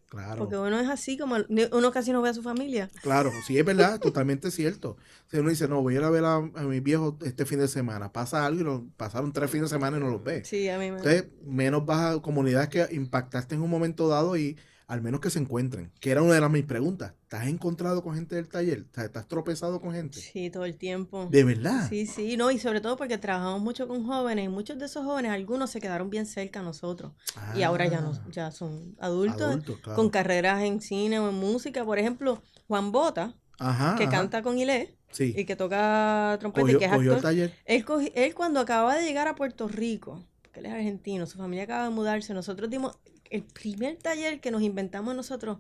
Claro. Porque uno es así, como uno casi no ve a su familia. Claro, sí, es verdad, totalmente cierto. Si uno dice, no, voy a ir a ver a mis viejos este fin de semana, pasa algo y pasaron 3 fines de semana y no los ves. Sí, a mí me... Entonces, menos vas a comunidades que impactaste en un momento dado y al menos que se encuentren. Que era una de mis preguntas. ¿Te has encontrado con gente del taller? O sea, ¿te has tropezado con gente? Sí, todo el tiempo. ¿De verdad? Sí, sí, no, y sobre todo porque trabajamos mucho con jóvenes y muchos de esos jóvenes, algunos se quedaron bien cerca a nosotros y ahora ya, Ah, ya son adultos adultos, con claro. carreras en cine o en música. Por ejemplo, Juan Bota, Ajá, que ajá. canta con Ilé Sí. y que toca trompeta y que es Cogió el actor, taller. él cuando acaba de llegar a Puerto Rico, porque él es argentino, su familia acaba de mudarse, nosotros dimos el primer taller que nos inventamos nosotros,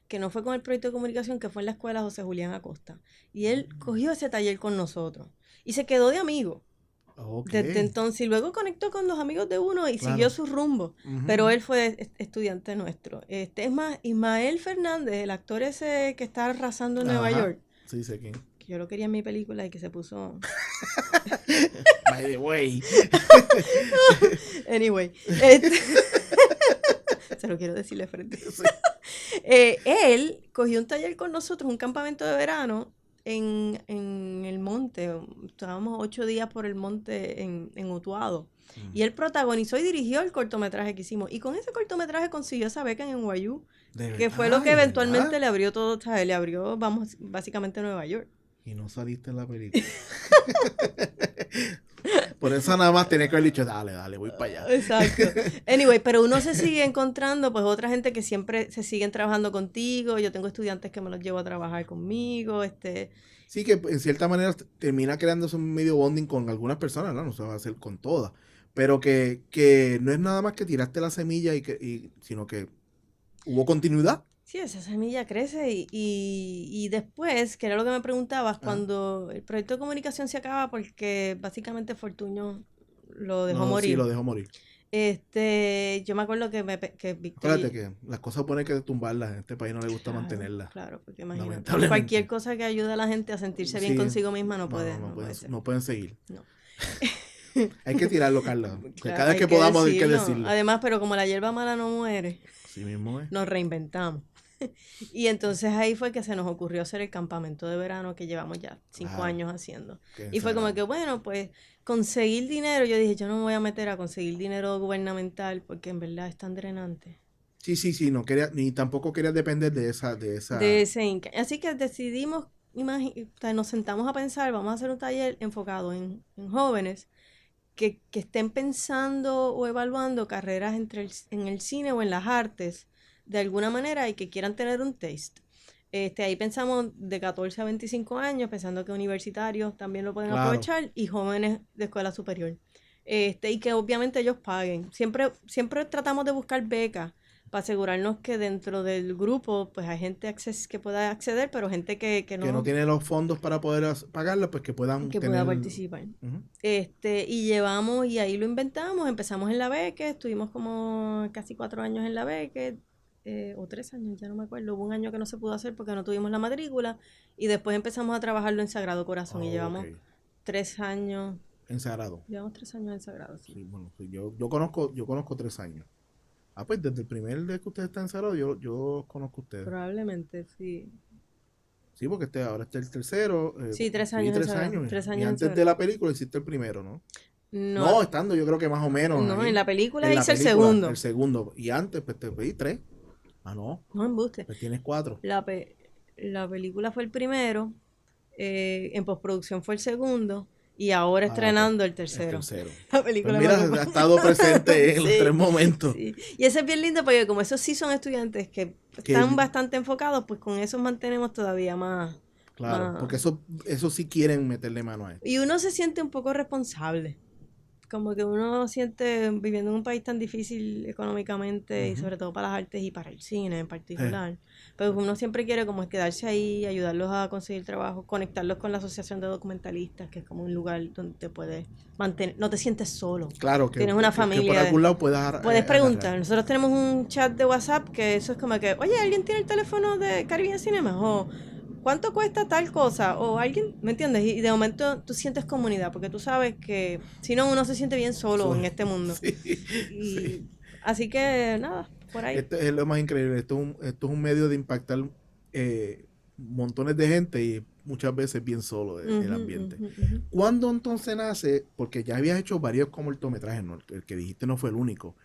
que no fue con el proyecto de comunicación, que fue en la escuela José Julián Acosta. Y él cogió ese taller con nosotros y se quedó de amigo. Ok. Desde entonces, y luego conectó con los amigos de uno y Claro. siguió su rumbo. Ujú, Pero ujú. él fue estudiante nuestro. Es más, Ismael Fernández, el actor ese que está arrasando en Nueva Ajá. York, Sí, sé quién. que yo lo quería en mi película y que se puso... By the way. Anyway, se lo quiero decir de frente. Sí. Él cogió un taller con nosotros, un campamento de verano en el monte. Estábamos 8 días por el monte en Utuado. Y él protagonizó y dirigió el cortometraje que hicimos. Y con ese cortometraje consiguió esa beca en NYU, que fue lo que ¿De eventualmente verdad? le abrió todo, ¿sabes? Le abrió, vamos, básicamente Nueva York. Y no saliste en la película. Por eso nada más tenía que haber dicho, dale, voy para allá. Exacto. Anyway, pero uno se sigue encontrando, pues otra gente que siempre se siguen trabajando contigo. Yo tengo estudiantes que me los llevo a trabajar conmigo, Sí, que en cierta manera termina creándose un medio bonding con algunas personas, ¿no? No se va a hacer con todas. Pero que no es nada más que tiraste la semilla sino que hubo continuidad. Sí, esa semilla crece y después, que era lo que me preguntabas, Ah, cuando el proyecto de comunicación se acaba porque básicamente Fortuño lo dejó no, sí, morir. lo dejó morir. Yo me acuerdo que Víctor Acuérdate que las cosas ponen que tumbarlas. En este país no le gusta Claro, mantenerlas. claro, porque imagínate, Lamentablemente. cualquier cosa que ayude a la gente a sentirse bien Sí, consigo misma no no, puede, no no puede pueden, ser. no pueden seguir. No. Hay que tirarlo, Carla. Que Claro, cada vez hay que que podamos hay que decirlo. decirlo. Además, pero como la hierba mala no muere, Así mismo es. nos reinventamos. Y entonces ahí fue que se nos ocurrió hacer el campamento de verano que llevamos ya 5 Claro. años haciendo. Qué Y fue como ensalada. que, bueno, pues conseguir dinero, yo dije, yo no me voy a meter a conseguir dinero gubernamental porque en verdad es tan drenante. Sí, no quería, ni tampoco quería depender de esa. De ese Así que decidimos, o sea, nos sentamos a pensar, vamos a hacer un taller enfocado en jóvenes que estén pensando o evaluando carreras en el cine o en las artes de alguna manera y que quieran tener un taste. Ahí pensamos de 14 a 25 años, pensando que universitarios también lo pueden Claro. aprovechar y jóvenes de escuela superior. Y que obviamente ellos paguen. Siempre tratamos de buscar becas para asegurarnos que dentro del grupo pues hay gente que pueda acceder, pero gente que Que no tiene los fondos para poder pagarlo, pues que puedan que tener... pueda participar. Ujú. Y llevamos, y ahí lo inventamos, empezamos en la Beckett, estuvimos como casi 4 años en la Beckett, o 3 años, ya no me acuerdo, hubo un año que no se pudo hacer porque no tuvimos la matrícula, y después empezamos a trabajarlo en Sagrado Corazón, y llevamos Ok. 3 años, En Sagrado. llevamos 3 años en Sagrado, sí. Sí, bueno, sí, yo conozco 3 años. Ah, pues desde el primer día que usted está en Sagrado, yo conozco a ustedes. Probablemente, sí. Sí, porque ahora está el tercero. Sí, 3 Sí, años en 3 Sagrado, años. 3 Y años en antes de la Sagrado. película hiciste el primero, ¿no? No, No, estando yo creo que más o menos no, en ahí. la película En la hice el película, segundo. el segundo. Y antes, pues te pedí 3. Ah, no. No, embuste. Pues tienes 4. La película fue el primero, en postproducción fue el segundo y ahora Ah, ok. estrenando el El tercero. tercero. La Pues película me mira, ocupa. ha estado presente en los Sí, 3 momentos. sí. Y eso es bien lindo porque como esos sí son estudiantes que Que, están bastante enfocados, pues con eso mantenemos todavía claro, más. porque eso sí quieren meterle mano a esto. Y uno se siente un poco responsable. Como que uno siente, viviendo en un país tan difícil económicamente y Ujú. sobre todo para las artes y para el cine en particular, pues uno siempre quiere como quedarse ahí, ayudarlos a conseguir trabajo, conectarlos con la Asociación de Documentalistas, que es como un lugar donde te puedes mantener, no te sientes solo, Claro, tienes una que por familia. algún lado puedas Puedes agarrar. preguntar, nosotros tenemos un chat de WhatsApp que eso es como que, oye, ¿alguien tiene el teléfono de Caribbean Cinema? O ¿cuánto cuesta tal cosa? O alguien, ¿me entiendes? Y de momento tú sientes comunidad, porque tú sabes que si no, uno se siente bien solo en este mundo. Sí, Y sí. así que nada, por ahí. Esto es lo más increíble. Esto es un medio de impactar montones de gente y muchas veces bien solo el ambiente. ¿Cuándo entonces nace? Porque ya habías hecho varios cortometrajes, ¿no? El que dijiste no fue el único.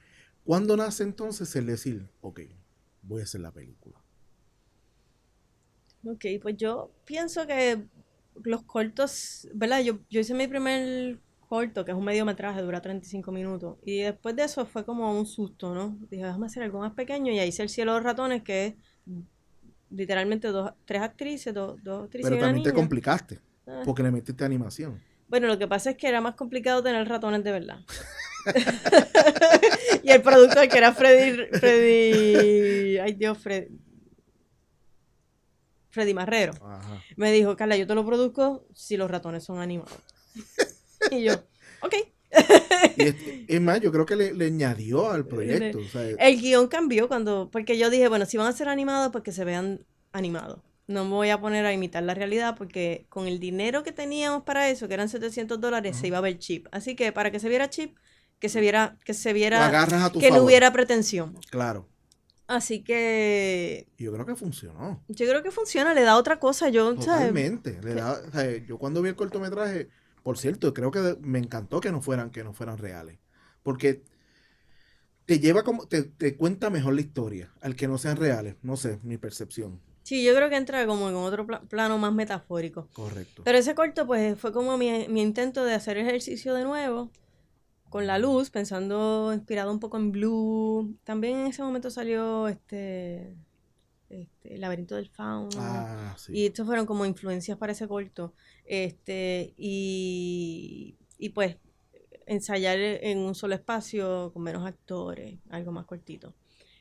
¿Cuándo nace entonces el decir, ok, voy a hacer la película? Ok, pues yo pienso que los cortos, ¿verdad? Yo hice mi primer corto, que es un mediometraje, dura 35 minutos. Y después de eso fue como un susto, ¿no? Dije, déjame hacer algo más pequeño. Y ahí hice El cielo de los ratones, que es literalmente tres actrices, dos actrices y Pero una también te niña. complicaste, Ah. porque le metiste animación. Bueno, lo que pasa es que era más complicado tener ratones de verdad. Y el productor, que era Freddy Marrero, Ajá. me dijo, Carla, yo te lo produzco si los ratones son animados. Y yo, ok. Y es más, yo creo que le añadió al proyecto. O sea, El guión cambió porque yo dije, bueno, si van a ser animados, pues que se vean animados. No me voy a poner a imitar la realidad porque con el dinero que teníamos para eso, que eran $700, se iba a ver cheap. Así que para que se viera cheap, que se viera, lo agarras a tu que no favor. hubiera pretensión. Claro. Así que Y yo creo que funcionó. yo creo que funciona, le da otra cosa. Totalmente. O sea, yo cuando vi el cortometraje, por cierto, creo que me encantó que no fueran reales. Porque te lleva como, te cuenta mejor la historia, al que no sean reales. No sé, mi percepción. Sí, yo creo que entra como en otro plano más metafórico. Correcto. Pero ese corto, pues, fue como mi intento de hacer ejercicio de nuevo, con la luz, pensando, inspirado un poco en Blue. También en ese momento salió El laberinto del fauno. Ah, sí. Y estos fueron como influencias para ese corto. Y pues, ensayar en un solo espacio, con menos actores, algo más cortito.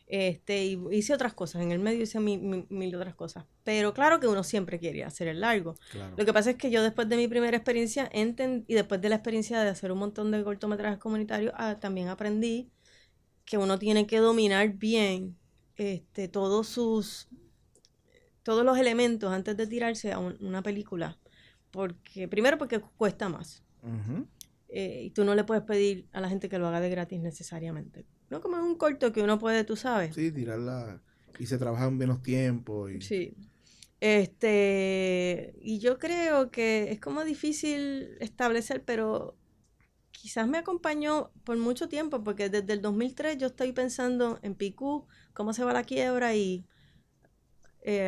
Y hice otras cosas, en el medio hice mil otras cosas. Pero claro que uno siempre quiere hacer el largo. Claro. Lo que pasa es que yo después de mi primera experiencia, y después de la experiencia de hacer un montón de cortometrajes comunitarios, también aprendí que uno tiene que dominar bien todos los elementos antes de tirarse a una película. Primero porque cuesta más. Uh-huh. Y tú no le puedes pedir a la gente que lo haga de gratis necesariamente. No como en un corto que uno puede, tú sabes. Sí, tirarla. Y se trabaja en menos tiempo. Sí. Y yo creo que es como difícil establecer, pero quizás me acompañó por mucho tiempo, porque desde el 2003 yo estoy pensando en Picú, cómo se va la quiebra y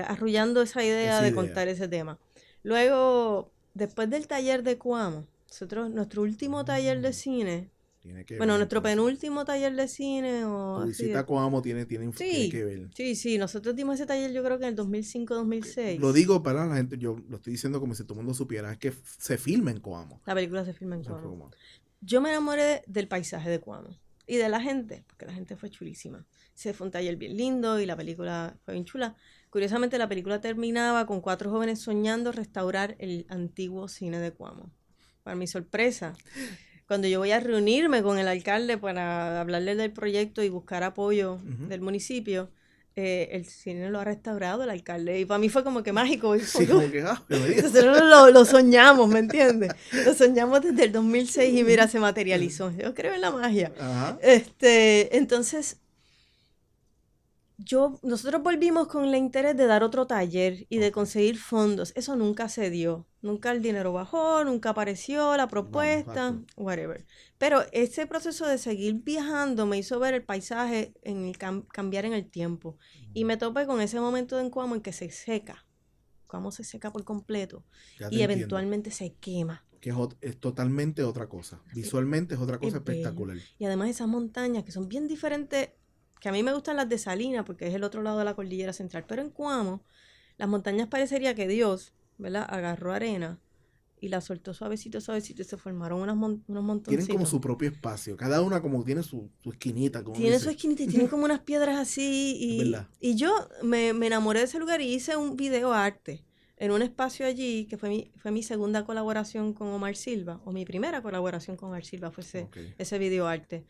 arrullando esa idea de contar ese tema. Luego, después del taller de Cuamo, nuestro último taller de cine, nuestro penúltimo taller de cine, tu visita a Coamo tiene que ver. Sí, nosotros dimos ese taller yo creo que en el 2005-2006. Lo digo para la gente, yo lo estoy diciendo como si todo el mundo supiera, es que se filma en Coamo. La película se filma en Coamo. Yo me enamoré del paisaje de Coamo. y de la gente, porque la gente fue chulísima. Se fue un taller bien lindo y la película fue bien chula. Curiosamente, la película terminaba con 4 jóvenes soñando restaurar el antiguo cine de Cuamo. Para mi sorpresa, cuando yo voy a reunirme con el alcalde para hablarle del proyecto y buscar apoyo del municipio, el cine lo ha restaurado el alcalde. Y para mí fue como que mágico. Sí, como que, Nosotros lo soñamos, ¿me entiendes? Lo soñamos desde el 2006 y mira, se materializó. Yo creo en la magia. Ajá. Entonces, nosotros volvimos con el interés de dar otro taller y de conseguir fondos. Eso nunca se dio. Nunca el dinero bajó, nunca apareció la propuesta, whatever. Pero ese proceso de seguir viajando me hizo ver el paisaje cambiar en el tiempo. Y me topé con ese momento en Cuamo en que se seca. Cuamo se seca por completo y eventualmente se quema. Que es totalmente otra cosa. Visualmente es otra cosa espectacular. Y además esas montañas que son bien diferentes, que a mí me gustan las de Salinas porque es el otro lado de la cordillera central, pero en Cuamo las montañas parecería que Dios, ¿verdad?, agarró arena y la soltó suavecito, suavecito y se formaron unos montoncitos. Tienen como su propio espacio, cada una como tiene su esquinita. Tiene su esquinita y tienen como unas piedras así y yo me enamoré de ese lugar y hice un video arte en un espacio allí, que fue mi segunda colaboración con Omar Silva, o mi primera colaboración con Omar Silva fue ese videoarte,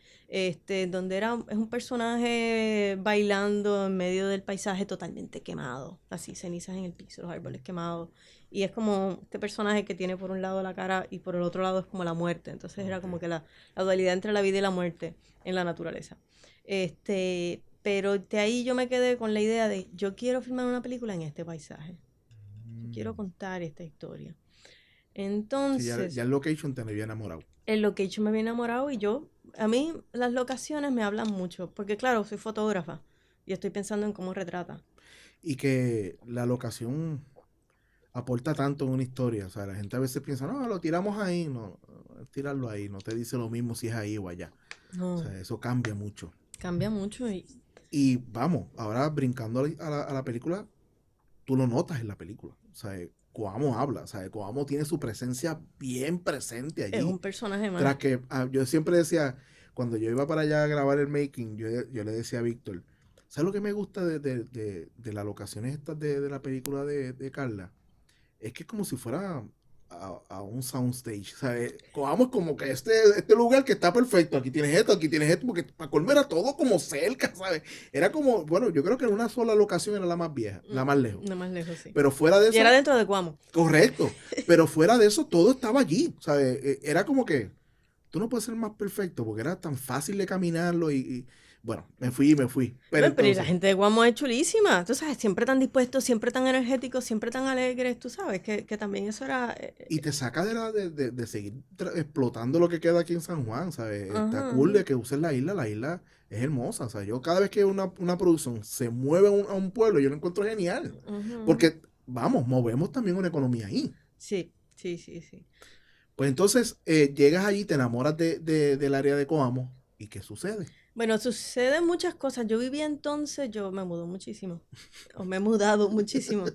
donde es un personaje bailando en medio del paisaje totalmente quemado, así, cenizas en el piso, los árboles quemados, y es como este personaje que tiene por un lado la cara y por el otro lado es como la muerte, entonces era como que la dualidad entre la vida y la muerte en la naturaleza. Pero de ahí yo me quedé con la idea de, yo quiero filmar una película en este paisaje. Quiero contar esta historia. Entonces... Sí, ya el location te me había enamorado. El location me había enamorado y a mí las locaciones me hablan mucho, porque claro, soy fotógrafa y estoy pensando en cómo retrata. Y que la locación aporta tanto en una historia, o sea, la gente a veces piensa, no, lo tiramos ahí, no, tirarlo ahí, no te dice lo mismo si es ahí o allá. No. O sea, eso cambia mucho. Cambia mucho y vamos, ahora brincando a la película, tú lo notas en la película. O sea, Cuamo habla, o sea, Cuamo tiene su presencia bien presente allí. Es un personaje más. Tras que yo siempre decía, cuando yo iba para allá a grabar el making, yo le decía a Víctor, ¿sabes lo que me gusta de las locaciones estas de la película de Carla? Es que es como si fuera a un soundstage, ¿sabes? Cojamos como que este lugar que está perfecto, aquí tienes esto, porque para colmo era todo como cerca, ¿sabes? Era como, bueno, yo creo que en una sola locación era la más vieja, la más lejos. La más lejos, sí. Pero fuera de eso... Y era dentro de Cuamo. Correcto, pero fuera de eso todo estaba allí, ¿sabes? Era como que tú no puedes ser más perfecto porque era tan fácil de caminarlo y bueno, me fui. Pero la gente de Cuamo es chulísima, tú sabes, siempre tan dispuestos, siempre tan energéticos, siempre tan alegres, tú sabes, que también eso era... y te saca de seguir explotando lo que queda aquí en San Juan, ¿sabes? Está cool de que uses la isla es hermosa, o sea, yo cada vez que una producción se mueve a un pueblo, yo lo encuentro genial, porque, vamos, movemos también una economía ahí. Sí. Pues entonces, llegas allí, te enamoras del área de Coamo, ¿y qué sucede? Bueno, suceden muchas cosas. Yo vivía entonces, yo me mudó muchísimo, o me he mudado muchísimo.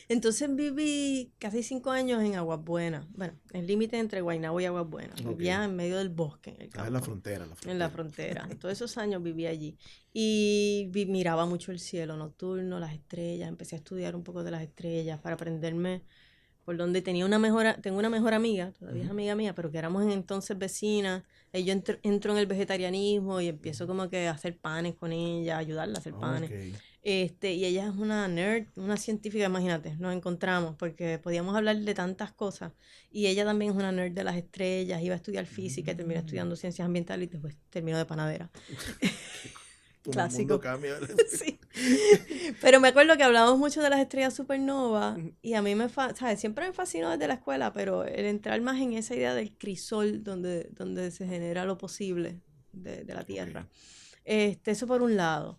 Entonces viví casi 5 años en Aguas Buenas. Bueno, el límite entre Guaynabo y Aguas Buenas. Vivía en medio del bosque, en el campo. En la frontera. En la frontera. Todos esos años viví allí. Y miraba mucho el cielo nocturno, las estrellas. Empecé a estudiar un poco de las estrellas para aprenderme por donde tengo una mejor amiga, todavía es amiga mía, pero que éramos entonces vecinas. Yo entro en el vegetarianismo y empiezo como que a hacer panes con ella, ayudarla a hacer panes. Y ella es una nerd, una científica, imagínate, nos encontramos porque podíamos hablar de tantas cosas. Y ella también es una nerd de las estrellas, iba a estudiar física y terminó estudiando ciencias ambientales y después terminó de panadera. Clásico. Cambia. Sí. Pero me acuerdo que hablábamos mucho de las estrellas supernova y a mí ¿sabes? Siempre me fascinó desde la escuela, pero el entrar más en esa idea del crisol donde se genera lo posible de la Tierra. Eso por un lado.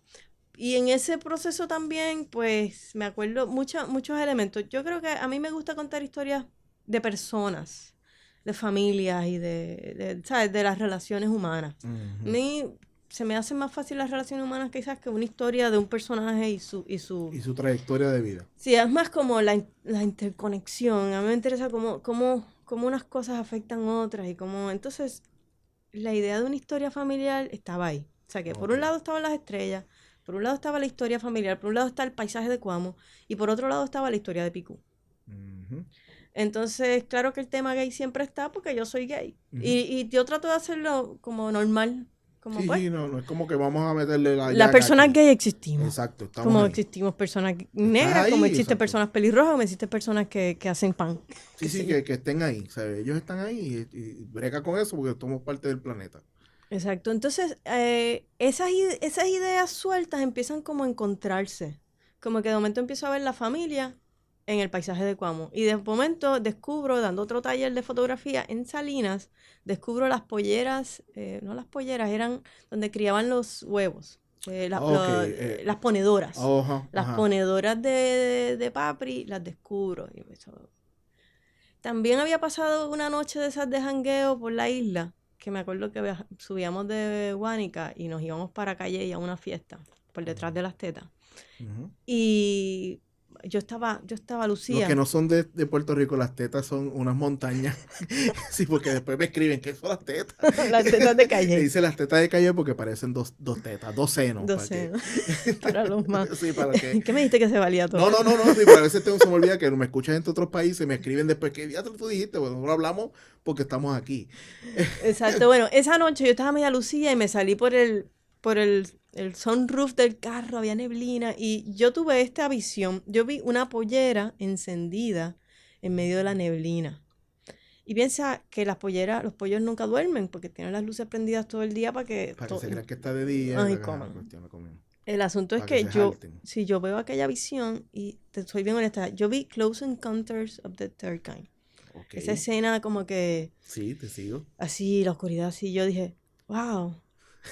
Y en ese proceso también, pues, me acuerdo muchos elementos. Yo creo que a mí me gusta contar historias de personas, de familias y ¿sabes? De las relaciones humanas. Se me hacen más fácil las relaciones humanas quizás que una historia de un personaje y su trayectoria de vida. Sí, es más como la interconexión. A mí me interesa cómo unas cosas afectan otras y cómo... Entonces, la idea de una historia familiar estaba ahí. O sea, que por un lado estaban las estrellas, por un lado estaba la historia familiar, por un lado está el paisaje de Cuamo, y por otro lado estaba la historia de Picú. Entonces, claro que el tema gay siempre está porque yo soy gay. Y yo trato de hacerlo como normal. Como Sí, pues, sí, no es como que vamos a meterle la las llaga personas aquí. gay existimos. Exacto, estamos Como ahí. existimos personas negras, ahí, como existen exacto. personas pelirrojas, como existen personas que hacen pan. Sí, sí, que estén ahí. O sea, ellos están ahí y brega con eso porque somos parte del planeta. Exacto. Entonces, esas ideas sueltas empiezan como a encontrarse. Como que de momento empiezo a ver la familia en el paisaje de Cuamo. Y de momento descubro, dando otro taller de fotografía en Salinas, descubro las polleras, no las polleras, eran donde criaban los huevos. Las ponedoras. Las ponedoras de Papri, las descubro. Y también había pasado una noche de esas de jangueo por la isla, que me acuerdo que subíamos de Guánica y nos íbamos para Calle a una fiesta, por detrás de las tetas. Y yo estaba Lucía. Los que no son de Puerto Rico, las tetas son unas montañas. Sí, porque después me escriben que son las tetas. Las tetas de Calle. Dice las tetas de Calle porque parecen dos tetas, dos senos. Dos senos. Para los más. Sí, para que... ¿Qué me dijiste que se valía todo? No, sí, pero a veces se me olvida que me escuchan en otros países, me escriben después que ya tú dijiste, bueno, nosotros hablamos porque estamos aquí. Exacto, bueno, esa noche yo estaba media Lucía y me salí por el sunroof del carro, había neblina y yo tuve esta visión. Yo vi una pollera encendida en medio de la neblina. Y piensa que los pollos nunca duermen porque tienen las luces prendidas todo el día para que se crean que está de día. Ay, coman. El asunto es que yo veo aquella visión y te soy bien honesta, yo vi Close Encounters of the Third Kind. Okay. Esa escena como que... Sí, te sigo. Así, la oscuridad, así, yo dije, wow,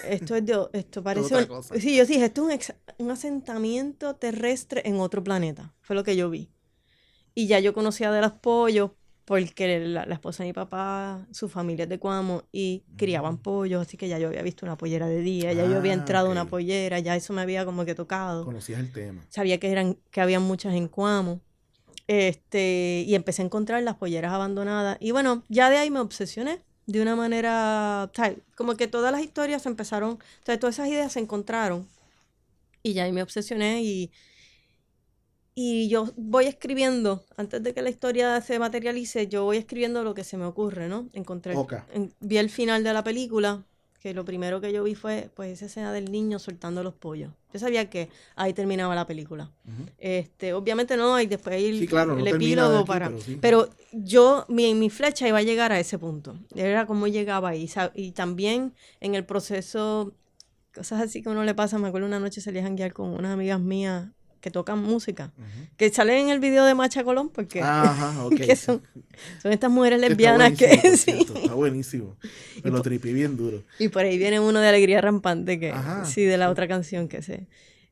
esto parece otra cosa. Sí, yo dije, esto es un asentamiento terrestre en otro planeta, fue lo que yo vi. Y ya yo conocía de los pollos porque la esposa de mi papá, su familia es de Cuamo y criaban pollos, así que ya yo había visto una pollera de día, ya yo había entrado a una pollera, ya eso me había como que tocado. Conocías el tema. Sabía que habían muchas en Cuamo. Y empecé a encontrar las polleras abandonadas. Y bueno, ya de ahí me obsesioné de una manera, tal, como que todas las historias se empezaron, o sea, todas esas ideas se encontraron. Y ya ahí me obsesioné y yo voy escribiendo, antes de que la historia se materialice, yo voy escribiendo lo que se me ocurre, ¿no? Vi el final de la película, que lo primero que yo vi fue pues esa escena del niño soltando los pollos. Yo sabía que ahí terminaba la película. Obviamente no, y después hay el epílogo pero yo, mi flecha iba a llegar a ese punto. Era como llegaba ahí. Y también en el proceso, cosas así que a uno le pasa, me acuerdo una noche salí a janguear con unas amigas mías que tocan música, que salen en el video de Macha Colón, porque que son estas mujeres lesbianas que sí. Está buenísimo. Me lo tripé bien duro. Y por ahí viene uno de Alegría Rampante, de la otra canción que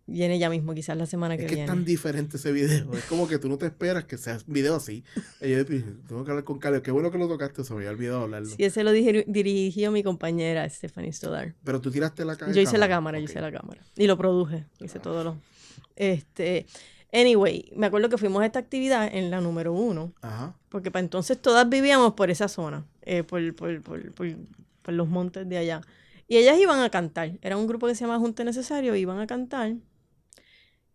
viene ya mismo, quizás la semana que viene. Es tan diferente ese video. Es como que tú no te esperas que sea un video así. Y yo tengo que hablar con Carlos. Qué bueno que lo tocaste, se me había olvidado hablarlo. Sí, ese lo dirigió mi compañera Stephanie Stoddard. Pero tú tiraste la cámara. Yo hice la cámara, Y lo produje. Hice todo lo... Anyway, me acuerdo que fuimos a esta actividad en la número 1. Porque para entonces todas vivíamos por esa zona. Por los montes de allá. Y ellas iban a cantar. Era un grupo que se llama Junte Necesario. Iban a cantar.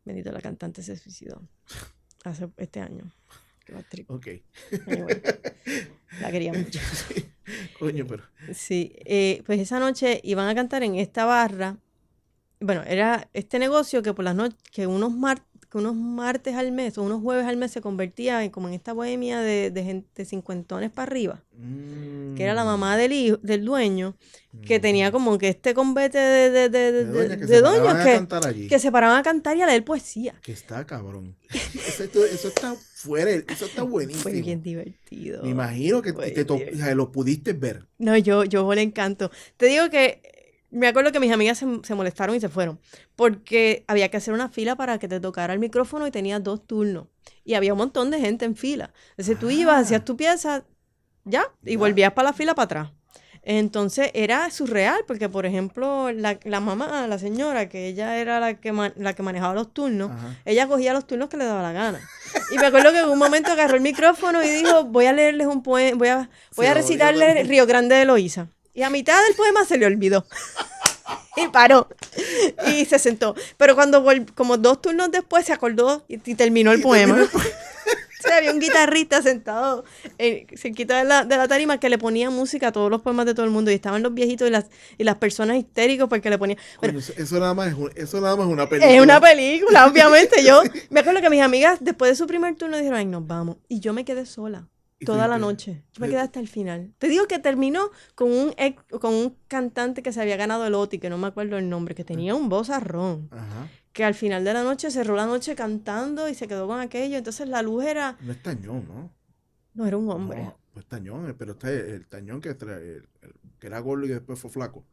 Bendito, la cantante se suicidó hace este año. Ok. Anyway, la quería mucho. Sí. Coño, pero... Sí, pues esa noche iban a cantar en esta barra. Bueno, era este negocio que por las noches, que unos martes al mes o unos jueves al mes se convertía en esta bohemia de gente cincuentones para arriba. Que era la mamá del dueño, que tenía como que este convete de doñas que se paraban a cantar y a leer poesía. Que está cabrón. Eso está fuera, eso está buenísimo. Fue bien divertido. Me imagino que lo pudiste ver. No, yo le encanto. Te digo que me acuerdo que mis amigas se molestaron y se fueron, porque había que hacer una fila para que te tocara el micrófono y tenías 2 turnos. Y había un montón de gente en fila. Entonces tú ibas, hacías tu pieza, y volvías para la fila para atrás. Entonces era surreal, porque por ejemplo, la mamá, la señora, que ella era la que manejaba los turnos, ella cogía los turnos que le daba la gana. Y me acuerdo que en un momento agarró el micrófono y dijo, voy a leerles un poema, voy a recitarles Río Grande de Eloísa. Y a mitad del poema se le olvidó. Y paró. Y se sentó. Pero cuando como 2 turnos después se acordó y terminó el poema. O sea, había un guitarrista sentado cerquita de la tarima que le ponía música a todos los poemas de todo el mundo. Y estaban los viejitos y las personas histéricos porque le ponían... Bueno, Coño, eso nada más es una película. es una película, obviamente. Yo me acuerdo que mis amigas, después de su primer turno, dijeron, ay, nos vamos. Y yo me quedé sola toda la noche. Yo me quedé hasta el final. Te digo que terminó con un cantante que se había ganado el OTI, que no me acuerdo el nombre, que tenía un vozarrón. Ajá. Que al final de la noche cerró la noche cantando y se quedó con aquello. Entonces la luz era... No es Tañón, ¿no? No, era un hombre. No, pues Tañón, pero está el Tañón que era gordo y después fue flaco.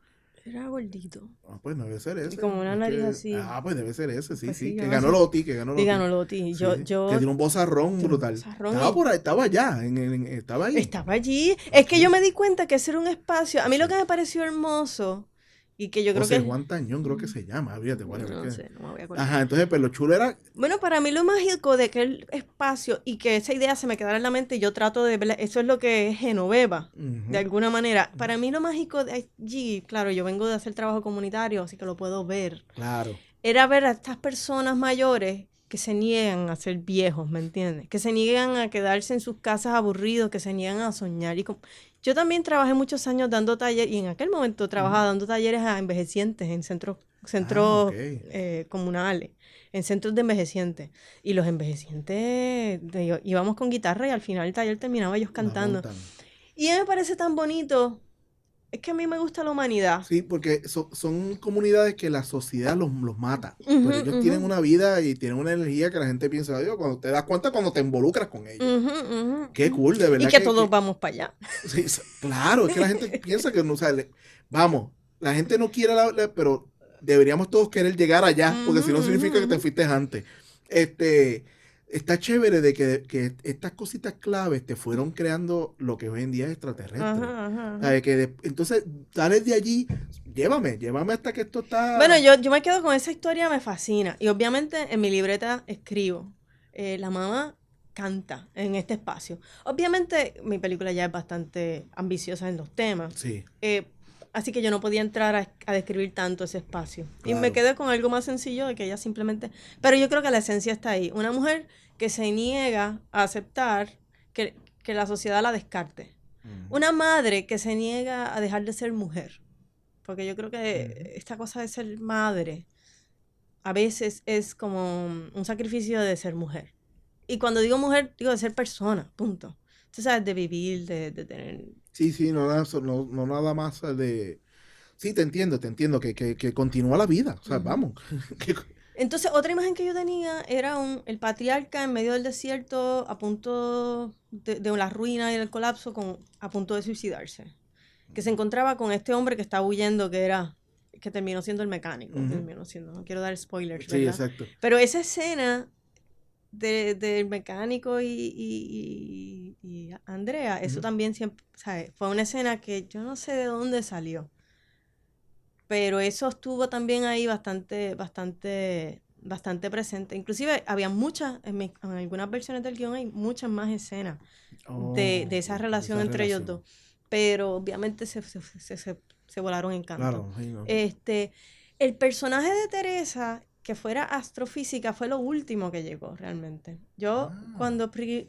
Era gordito. Ah, pues debe ser ese. Y como una nariz así. Ah, pues debe ser ese, sí, Pues sí. sí, Que yo ganó no sé. Loti, que ganó Loti. Y ganó Loti. Sí, Yo, que tiene un vozarrón brutal. Estaba por ahí, estaba allá, estaba ahí. Estaba allí. Es que yo me di cuenta que ese era un espacio. A mí lo que me pareció hermoso y que yo creo José que... Juan Tañón, creo que se llama. Fíjate, No sé, no me voy a acordar. Ajá, entonces, pues lo chulo era... Bueno, para mí lo mágico de aquel espacio y que esa idea se me quedara en la mente y yo trato de verla, eso es lo que es Genoveva, de alguna manera. Para mí lo mágico de allí, claro, yo vengo de hacer trabajo comunitario, así que lo puedo ver. Claro. Era ver a estas personas mayores que se niegan a ser viejos, ¿me entiendes? Que se niegan a quedarse en sus casas aburridos, que se niegan a soñar. Yo también trabajé muchos años dando talleres, y en aquel momento trabajaba dando talleres a envejecientes en centros comunales, en centros de envejecientes. Y los envejecientes íbamos con guitarra y al final el taller terminaba ellos cantando. Y me parece tan bonito. Es que a mí me gusta la humanidad. Sí, porque son comunidades que la sociedad los mata. Pero ellos tienen una vida y tienen una energía que la gente piensa, Dios, cuando te das cuenta cuando te involucras con ellos. Qué cool, de verdad. Y que todos vamos para allá. Sí, claro, es que la gente piensa que no sale. Vamos, la gente no quiere pero deberíamos todos querer llegar allá, porque si no significa que te fuiste antes. Está chévere de que estas cositas claves te fueron creando lo que hoy en día es extraterrestre. ¿Sabes? Entonces, dale de allí, llévame hasta que esto está... Bueno, yo me quedo con esa historia, me fascina. Y obviamente en mi libreta escribo, la mamá canta en este espacio. Obviamente mi película ya es bastante ambiciosa en los temas. Sí. Así que yo no podía entrar a describir tanto ese espacio. Claro. Y me quedé con algo más sencillo de que ella simplemente... Pero yo creo que la esencia está ahí. Una mujer que se niega a aceptar que la sociedad la descarte. Una madre que se niega a dejar de ser mujer. Porque yo creo que esta cosa de ser madre a veces es como un sacrificio de ser mujer. Y cuando digo mujer, digo de ser persona, punto. Tú sabes, de vivir, de tener... Sí, no nada más de... Sí, te entiendo, que continúa la vida, o sea, vamos. Entonces, otra imagen que yo tenía era el patriarca en medio del desierto, a punto de la ruina y del colapso, a punto de suicidarse. Que se encontraba con este hombre que estaba huyendo, que terminó siendo el mecánico. No quiero dar spoilers, ¿verdad? Sí, exacto. Pero esa escena del mecánico y Andrea, eso también siempre, ¿sabes? Fue una escena que yo no sé de dónde salió. Pero eso estuvo también ahí bastante presente. Inclusive había muchas, en algunas versiones del guión hay muchas más escenas de esa relación entre ellos dos. Pero obviamente se volaron en canto. Claro, sí, no. El personaje de Teresa, que fuera astrofísica, fue lo último que llegó realmente. Yo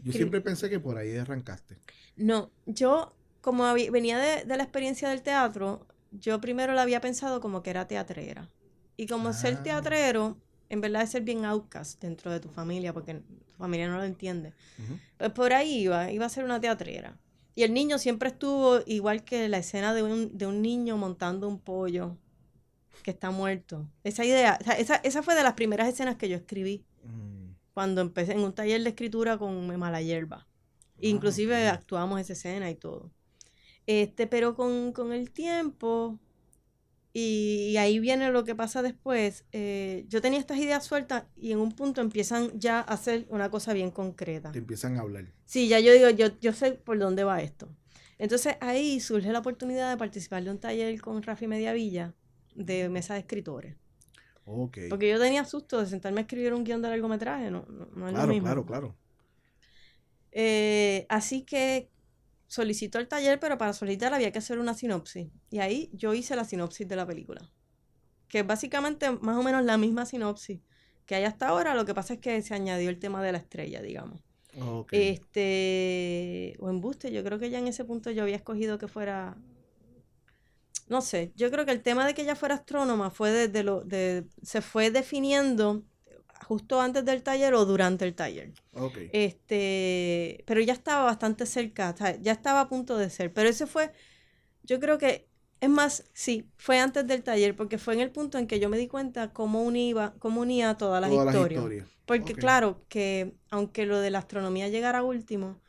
siempre pensé que por ahí arrancaste. No, yo como venía de la experiencia del teatro, yo primero la había pensado como que era teatrera. Y como ser teatrero, en verdad es ser bien outcast dentro de tu familia, porque tu familia no lo entiende. Pues por ahí iba a ser una teatrera. Y el niño siempre estuvo igual que la escena de un niño montando un pollo que está muerto. Esa idea, o sea, esa fue de las primeras escenas que yo escribí cuando empecé en un taller de escritura con Mala Hierba. Inclusive actuamos esa escena y todo. Pero con el tiempo, y ahí viene lo que pasa después, yo tenía estas ideas sueltas y en un punto empiezan ya a hacer una cosa bien concreta. Te empiezan a hablar. Sí, ya yo digo, yo sé por dónde va esto. Entonces ahí surge la oportunidad de participar de un taller con Rafi Mediavilla de mesa de escritores. Okay. Porque yo tenía susto de sentarme a escribir un guión de largometraje, no es lo mismo. Claro. Así que solicitó el taller, pero para solicitar había que hacer una sinopsis. Y ahí yo hice la sinopsis de la película. Que es básicamente más o menos la misma sinopsis que hay hasta ahora. Lo que pasa es que se añadió el tema de la estrella, digamos. Ok. O embuste, yo creo que ya en ese punto yo había escogido que fuera... No sé, yo creo que el tema de que ella fuera astrónoma fue se fue definiendo justo antes del taller o durante el taller. Ok. Pero ya estaba bastante cerca, o sea, ya estaba a punto de ser. Pero ese fue, yo creo que, es más, sí, fue antes del taller, porque fue en el punto en que yo me di cuenta cómo unía todas las Todas las historias. historias. Porque Ok. claro, que aunque lo de la astronomía llegara último,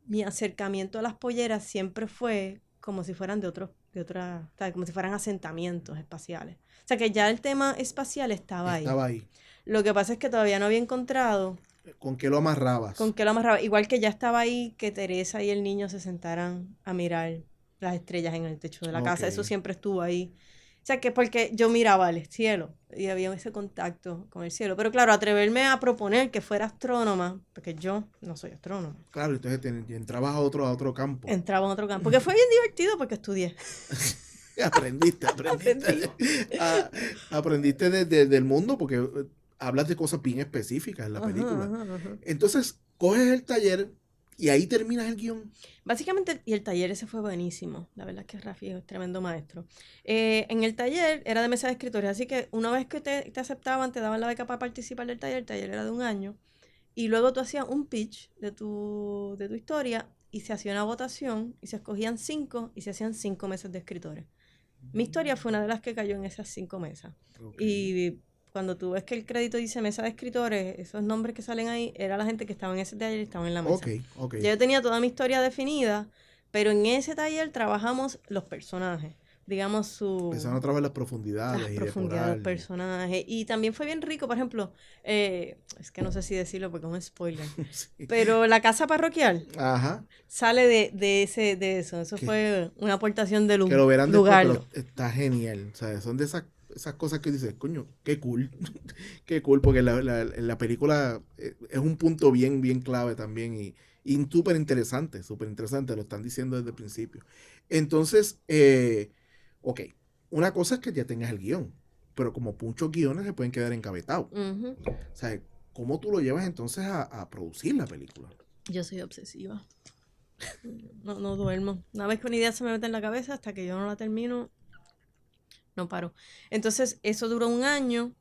mi acercamiento a las polleras siempre fue como si fueran como si fueran asentamientos espaciales. O sea que ya el tema espacial estaba ahí. Estaba ahí. Lo que pasa es que todavía no había encontrado ¿Con qué lo amarrabas? con qué lo amarraba. Igual que ya estaba ahí que Teresa y el niño se sentaran a mirar las estrellas en el techo de la casa. Eso Ok. siempre estuvo ahí. O sea que porque yo miraba al cielo y había ese contacto con el cielo. Pero claro, atreverme a proponer que fuera astrónoma, porque yo no soy astrónoma. Claro, entonces entrabas a otro campo. Entraba en otro campo. Que fue bien divertido porque estudié. Aprendiste Aprendí. aprendiste del mundo porque hablas de cosas bien específicas en la película. Ajá. Entonces, coges el taller y ahí terminas el guión. Básicamente, y el taller ese fue buenísimo. La verdad es que Rafi es tremendo maestro. En el taller era de mesa de escritores, así que una vez que te aceptaban, te daban la beca para participar del taller. El taller era de 1 año. Y luego tú hacías un pitch de tu historia y se hacía una votación y se escogían 5 y se hacían 5 mesas de escritores. Mi historia fue una de las que cayó en esas 5 mesas. Okay. Y cuando tú ves que el crédito dice mesa de escritores, esos nombres que salen ahí, era la gente que estaba en ese taller y estaban en la mesa. Ok. Ya yo tenía toda mi historia definida, pero en ese taller trabajamos los personajes. Digamos Empezaron a trabajar las profundidades las y profundidades de los depurar. personajes. Y también fue bien rico, por ejemplo, es que no sé si decirlo porque es un spoiler, Sí. pero la casa parroquial Ajá. sale de eso. Eso fue una aportación del Que lo verán después, lugar. pero está genial. O sea, son de esas cosas que dices, coño, qué cool. Qué cool, porque la película es un punto bien, bien clave también y súper interesante, lo están diciendo desde el principio. Entonces, ok, una cosa es que ya tengas el guión, pero como muchos guiones se pueden quedar encabetados. Ujú. O sea, ¿cómo tú lo llevas entonces a producir la película? Yo soy obsesiva. No duermo. Una vez que una idea se me mete en la cabeza, hasta que yo no la termino, no paro. Entonces, eso duró 1 año.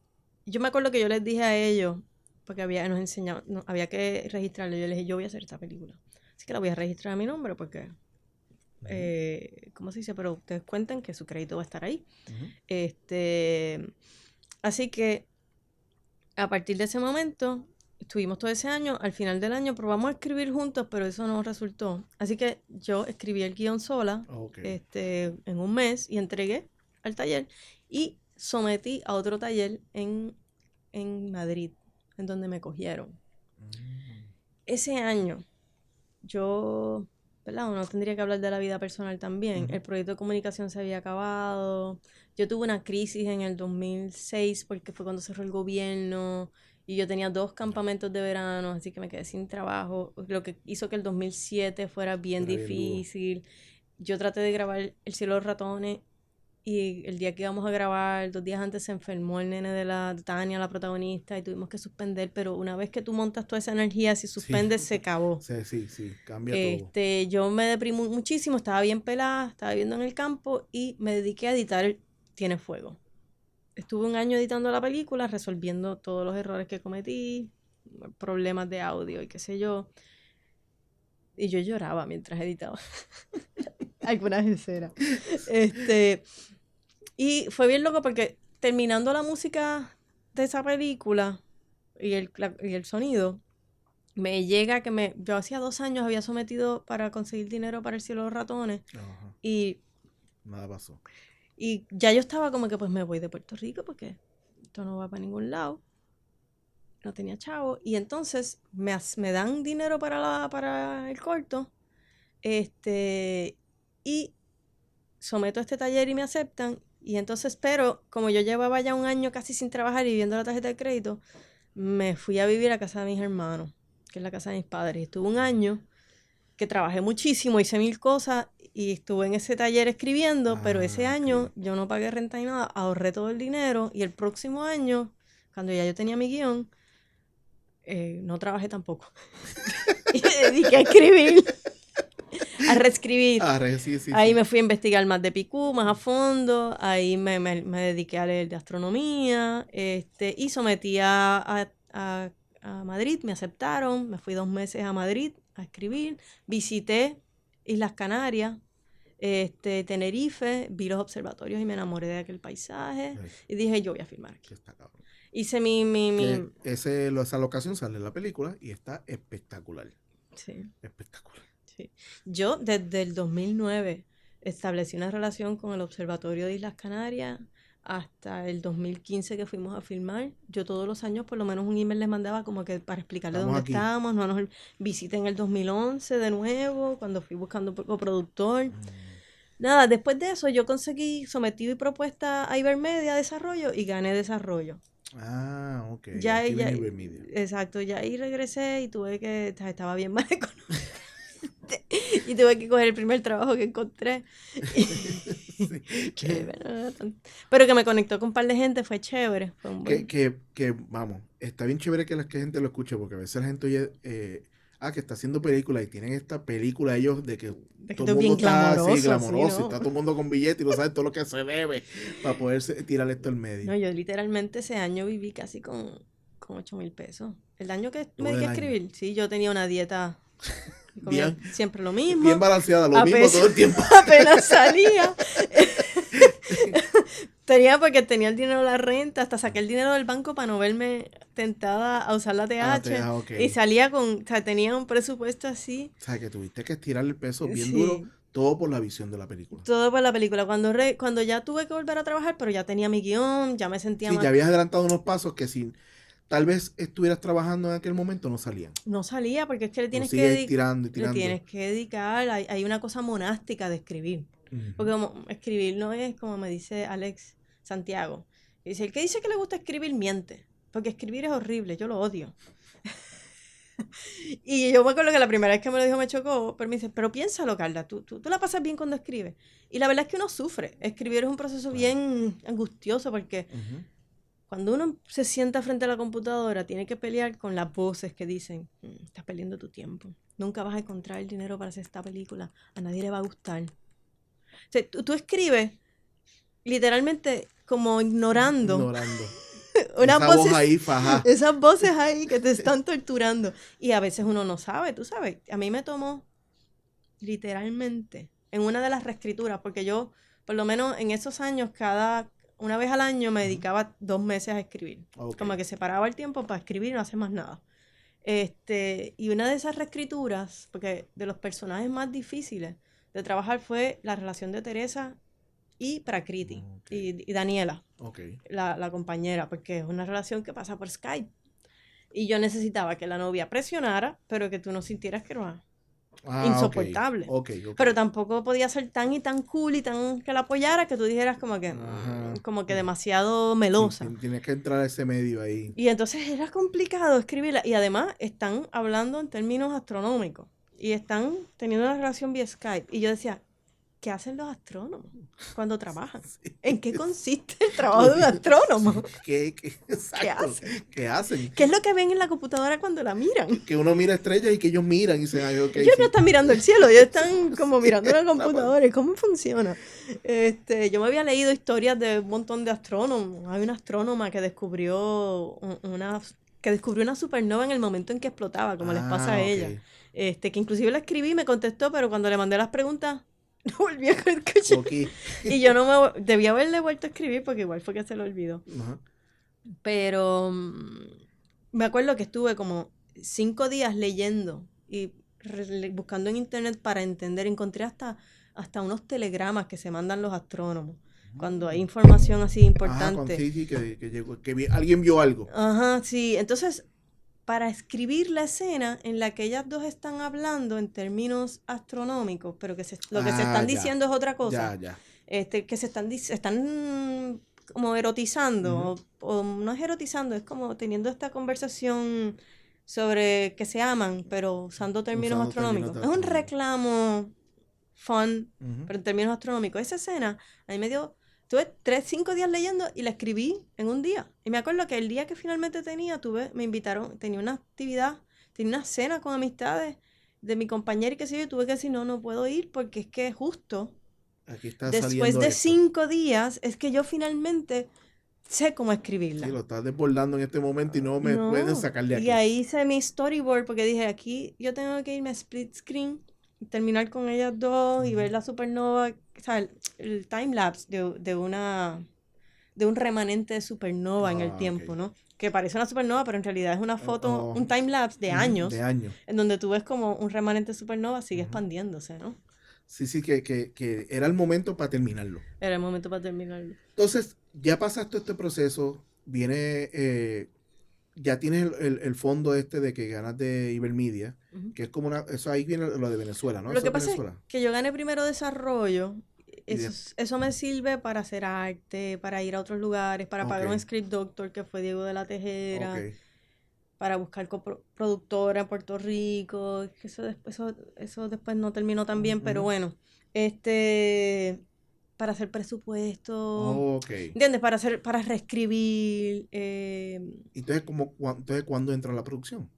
Yo me acuerdo que yo les dije a ellos, porque nos enseñaban, había que registrarlo. Yo les dije, yo voy a hacer esta película. Así que la voy a registrar a mi nombre porque, ¿cómo se dice? Pero ustedes cuentan que su crédito va a estar ahí. Así que, a partir de ese momento, estuvimos todo ese año. Al final del año probamos a escribir juntos, pero eso no resultó. Así que yo escribí el guión sola, en 1 mes y entregué al taller y sometí a otro taller en Madrid, en donde me cogieron. Ese año, yo, ¿verdad? Uno tendría que hablar de la vida personal también. El proyecto de comunicación se había acabado. Yo tuve una crisis en el 2006 porque fue cuando cerró el gobierno y yo tenía 2 campamentos de verano, así que me quedé sin trabajo, lo que hizo que el 2007 fuera bien difícil. Yo traté de grabar El cielo de los ratones y el día que íbamos a grabar, 2 días antes se enfermó el nene de Tania, la protagonista, y tuvimos que suspender, pero una vez que tú montas toda esa energía, si suspendes, se acabó. Sí, cambia todo. Yo me deprimí muchísimo, estaba bien pelada, estaba viviendo en el campo y me dediqué a editar Tiene Fuego. Estuve 1 año editando la película, resolviendo todos los errores que cometí, problemas de audio y qué sé yo. Y yo lloraba mientras editaba. Algunas escenas. Y fue bien loco porque terminando la música de esa película y el sonido, me llega que yo hacía 2 años había sometido para conseguir dinero para El cielo de los ratones. Ajá. Y nada pasó. Y ya yo estaba como que pues me voy de Puerto Rico porque esto no va para ningún lado. No tenía chavo. Y entonces me dan dinero para el corto. Y someto a este taller y me aceptan. Y entonces, pero como yo llevaba ya 1 año casi sin trabajar y viendo la tarjeta de crédito, me fui a vivir a casa de mis hermanos, que es la casa de mis padres. Y estuve 1 año, que trabajé muchísimo, hice 1000 cosas y estuve en ese taller escribiendo, pero ese año yo no pagué renta ni nada, ahorré todo el dinero y el próximo año, cuando ya yo tenía mi guión, no trabajé tampoco. Y me dediqué a escribir, a reescribir. Ahí me fui a investigar más de PICU, más a fondo. Ahí me dediqué a leer de astronomía. Y sometí a Madrid, me aceptaron. Me fui 2 meses a Madrid a escribir. Visité Islas Canarias, Tenerife, vi los observatorios y me enamoré de aquel paisaje. Y dije, yo voy a filmar aquí. Hice esa locación sale en la película y está espectacular. Sí. Espectacular. Sí. Yo desde el 2009 establecí una relación con el Observatorio de Islas Canarias hasta el 2015 que fuimos a filmar. Yo todos los años por lo menos un email les mandaba como que para explicarles dónde estábamos. No nos visité en el 2011 de nuevo, cuando fui buscando coproductor. Nada, después de eso yo sometí mi propuesta a Ibermedia Desarrollo y gané Desarrollo. Ah, ok. Ya, exacto, ya ahí regresé y estaba bien mal económico. Y tuve que coger el primer trabajo que encontré. Pero que me conectó con un par de gente, fue chévere. Fue un buen... Vamos, está bien chévere que la gente lo escuche, porque a veces la gente oye, que está haciendo películas y tienen esta película ellos de que todo el mundo está así glamoroso, y está todo el mundo con billetes y no sabe todo lo que se debe para poder tirar esto al medio. No, yo literalmente ese año viví casi con 8,000 pesos. El año que me dediqué a escribir, sí, yo tenía una dieta... Bien, siempre lo mismo. Bien balanceada, lo mismo todo el tiempo. Apenas salía. Porque tenía el dinero de la renta, hasta saqué el dinero del banco para no verme tentada a usar la TH. Okay. Y salía tenía un presupuesto así. O sea, que tuviste que estirar el peso bien duro, todo por la visión de la película. Todo por la película. Cuando ya tuve que volver a trabajar, pero ya tenía mi guión, ya me sentía más... ya habías adelantado unos pasos que tal vez estuvieras trabajando en aquel momento, no salían. No salía, porque es que le tienes que dedicar. Hay una cosa monástica de escribir. Uh-huh. Porque como escribir no es como me dice Alex Santiago. Dice, el que dice que le gusta escribir miente. Porque escribir es horrible, yo lo odio. Y yo me acuerdo que la primera vez que me lo dijo me chocó, pero me dice, pero piénsalo, Carla, tú la pasas bien cuando escribes. Y la verdad es que uno sufre. Escribir es un proceso bien angustioso porque... Uh-huh. Cuando uno se sienta frente a la computadora, tiene que pelear con las voces que dicen, estás perdiendo tu tiempo. Nunca vas a encontrar el dinero para hacer esta película. A nadie le va a gustar. O sea, tú escribes literalmente como ignorando. Esas voces ahí que te están torturando. Y a veces uno no sabe, tú sabes. A mí me tomó literalmente en una de las reescrituras, porque yo, por lo menos en esos años, una vez al año me dedicaba 2 meses a escribir. Okay. Como que separaba el tiempo para escribir y no hacer más nada. Y una de esas reescrituras, porque de los personajes más difíciles de trabajar fue la relación de Teresa y Prakriti, y Daniela, la compañera, porque es una relación que pasa por Skype. Y yo necesitaba que la novia presionara, pero que tú no sintieras que era insoportable. Okay. Pero tampoco podía ser tan y tan cool y tan que la apoyara que tú dijeras como que demasiado melosa. Sí, tienes que entrar a ese medio ahí. Y entonces era complicado escribirla. Y además están hablando en términos astronómicos. Y están teniendo una relación vía Skype. Y yo decía, ¿qué hacen los astrónomos cuando trabajan? Sí. ¿En qué consiste el trabajo de un astrónomo? ¿Qué hacen? ¿Qué es lo que ven en la computadora cuando la miran? Que uno mira estrellas y que ellos miran y dicen, okay. Ellos no están mirando el cielo, ellos están como mirando la computadora. ¿Y cómo funciona? Yo me había leído historias de un montón de astrónomos. Hay una astrónoma que descubrió una supernova en el momento en que explotaba, como les pasa a ella. Que inclusive la escribí y me contestó, pero cuando le mandé las preguntas, no volví a escuchar. Y yo debía haberle vuelto a escribir porque igual fue que se lo olvidó. Uh-huh. Pero me acuerdo que estuve como 5 días leyendo y buscando en internet para entender. Encontré hasta unos telegramas que se mandan los astrónomos cuando hay información así importante. Que alguien vio algo. Ajá, sí. Entonces, para escribir la escena en la que ellas dos están hablando en términos astronómicos, pero que se están diciendo es otra cosa. Que se están como erotizando, uh-huh. o no es erotizando, es como teniendo esta conversación sobre que se aman, pero usando términos Usando astronómicos. términos Es un astronómicos. reclamo fun, Ujú. pero en términos astronómicos. Esa escena, a mí me dio, tuve 5 días leyendo y la escribí en un día. Y me acuerdo que el día que finalmente me invitaron, tenía una actividad, tenía una cena con amistades de mi compañera y qué sé yo, y tuve que decir, no puedo ir porque es que justo Aquí está después saliendo de esto. 5 días es que yo finalmente sé cómo Sí, escribirla. lo estás desbordando en este momento y no me pueden No, sacar de y aquí. ahí hice mi storyboard porque dije, aquí yo tengo que irme a split screen, y terminar con ellas dos y ver la supernova, o sea, el time lapse de un remanente de supernova en el Ah, ok. tiempo, ¿no? Que parece una supernova, pero en realidad es una Oh, foto, oh, un time lapse de de años, años. en donde tú ves como un remanente de supernova sigue Ujú. expandiéndose, ¿no? Sí, sí, que era el momento para terminarlo. Era el momento para terminarlo. Entonces, ya pasaste este proceso, viene, ya tienes el fondo este de que ganas de Ibermedia, Ujú. que es como una, eso ahí viene lo de Venezuela, ¿no? Lo Eso que es pasa es Venezuela. que yo gané primero desarrollo. Y de, Eso me sirve para hacer arte, para ir a otros lugares, para ok, pagar un script doctor que fue Diego de la ok. Tejera, para buscar coproductora en Puerto Rico. Que eso después no terminó tan bien, pero Ujú. bueno. Para hacer presupuesto, Ok. ¿entiendes? Para reescribir. Entonces, entonces, ¿cuándo entra la producción?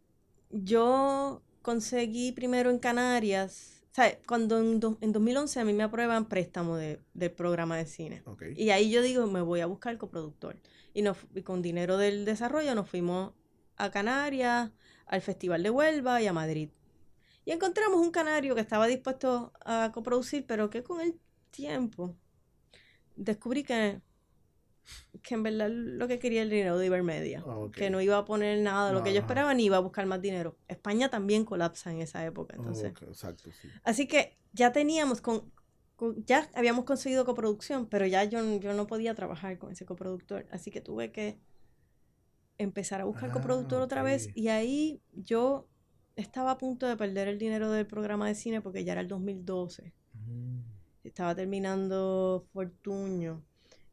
Yo conseguí primero en Canarias, o sea, cuando en 2011 a mí me aprueban préstamo del programa de cine. Ok. Y ahí yo digo, me voy a buscar coproductor. Y con dinero del desarrollo nos fuimos a Canarias, al Festival de Huelva y a Madrid. Y encontramos un canario que estaba dispuesto a coproducir, pero que con el tiempo descubrí que en verdad lo que quería era el dinero de Ibermedia, Ok. que no iba a poner nada de lo que yo Ajá. esperaba ni iba a buscar más dinero. España también colapsa en esa época, entonces. Ok, exacto, sí. Así que ya teníamos, ya habíamos conseguido coproducción, pero ya yo no podía trabajar con ese coproductor, así que tuve que empezar a buscar Ah, coproductor ok. otra vez y ahí yo estaba a punto de perder el dinero del programa de cine porque ya era el 2012. Mm. Estaba terminando Fortuño.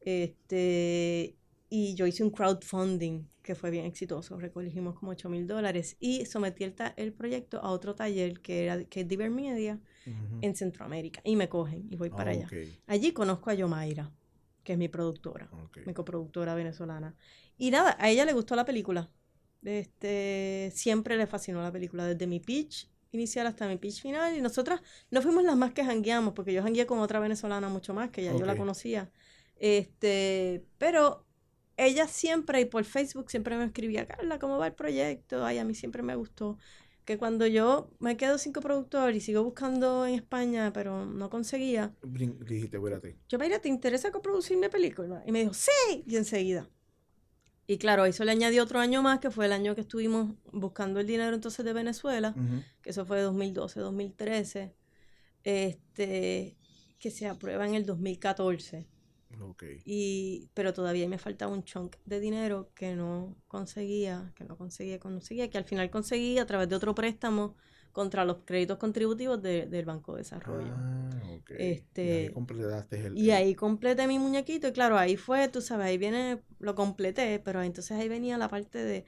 Este, y yo hice un crowdfunding que fue bien exitoso. Recogimos como $8,000 y sometí el proyecto a otro taller que es Diver Media Ujú. en Centroamérica. Y me cogen y voy para allá. Ok, Allí conozco a Yomaira, que es mi productora, ok. mi coproductora venezolana. Y nada, a ella le gustó la película. Siempre le fascinó la película, desde mi pitch inicial hasta mi pitch final. Y nosotras no fuimos las más que jangueamos, porque yo jangueé con otra venezolana mucho más, que ya yo Ok. la conocía. Pero ella siempre, y por Facebook siempre me escribía, Carla, ¿cómo va el proyecto? Ay, a mí siempre me gustó. Que cuando yo me quedo sin coproductor y sigo buscando en España, pero no conseguía, Dijiste, espérate. yo, mira, ¿te interesa coproducir mi película? Y me dijo, sí, y enseguida. Y claro, eso le añadió otro año más, que fue el año que estuvimos buscando el dinero entonces de Venezuela, Ujú. que eso fue 2012, 2013, que se aprueba en el 2014. Ok. Pero todavía me faltaba un chunk de dinero que no conseguía, que al final conseguí a través de otro préstamo contra los créditos contributivos del Banco de Desarrollo. Ah, ok. Y ahí Este, completaste y ahí completé mi muñequito y claro, ahí fue, tú sabes, ahí viene, lo completé, pero entonces ahí venía la parte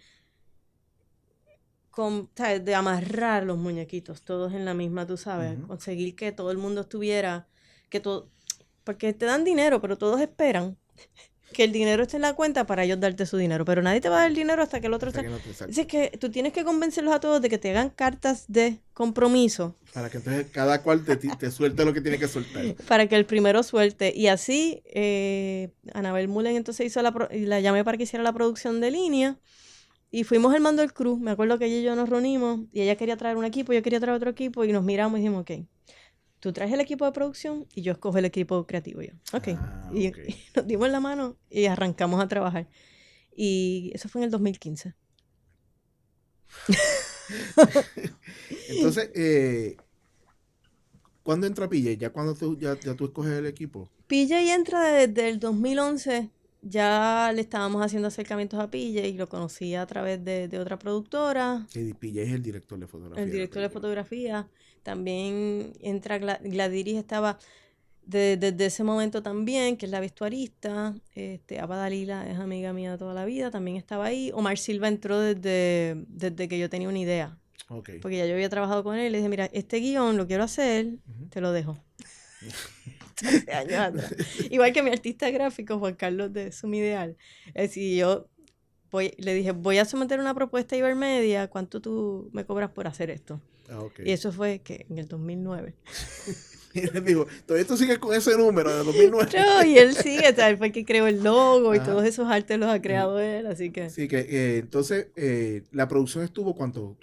¿sabes? De amarrar los muñequitos, todos en la misma, tú sabes, Ujú. conseguir que todo el mundo estuviera, que todo, porque te dan dinero, pero todos esperan que el dinero esté en la cuenta para ellos darte su dinero, pero nadie te va a dar el dinero hasta que el otro Hasta está. que no te Dices exacto. que tú tienes que convencerlos a todos de que te hagan cartas de compromiso Para que entonces cada cual te suelte lo que tiene que soltar. para que el primero suelte. Y así, Anabel Mullen entonces y la llamé para que hiciera la producción de línea. Y fuimos armando el crew. Me acuerdo que ella y yo nos reunimos y ella quería traer un equipo, yo quería traer otro equipo y nos miramos y dijimos, ok, tú traes el equipo de producción y yo escojo el equipo creativo. Yo, ok. Ah, Y, ok. y nos dimos la mano y arrancamos a trabajar. Y eso fue en el 2015. Entonces, ¿cuándo entra PJ? ¿Ya cuando ya tú escoges el equipo? PJ entra desde el 2011. Ya le estábamos haciendo acercamientos a PJ y lo conocía a través de otra productora. Que PJ es el director de El fotografía de la director de película. fotografía. También entra Gladiris, estaba. Desde ese momento también, que es la vestuarista, Aba Dalila es amiga mía de toda la vida, también estaba ahí. Omar Silva entró desde que yo tenía una idea, Okay. porque ya yo había trabajado con él y le dije, mira, este guión lo quiero hacer, te lo dejo. Hace años atrás. Igual que mi artista gráfico, Juan Carlos de Sumideal. Es decir, le dije, voy a someter una propuesta a Ibermedia, ¿cuánto tú me cobras por hacer esto? Okay. Y eso fue que en el 2009. Y les digo, todavía tú sigues con ese número de 2009. No, y él sigue, o sea, él fue el que creó el logo y Ajá. todos esos artes los ha creado él, así que... Sí, que entonces la producción estuvo, ¿cuánto?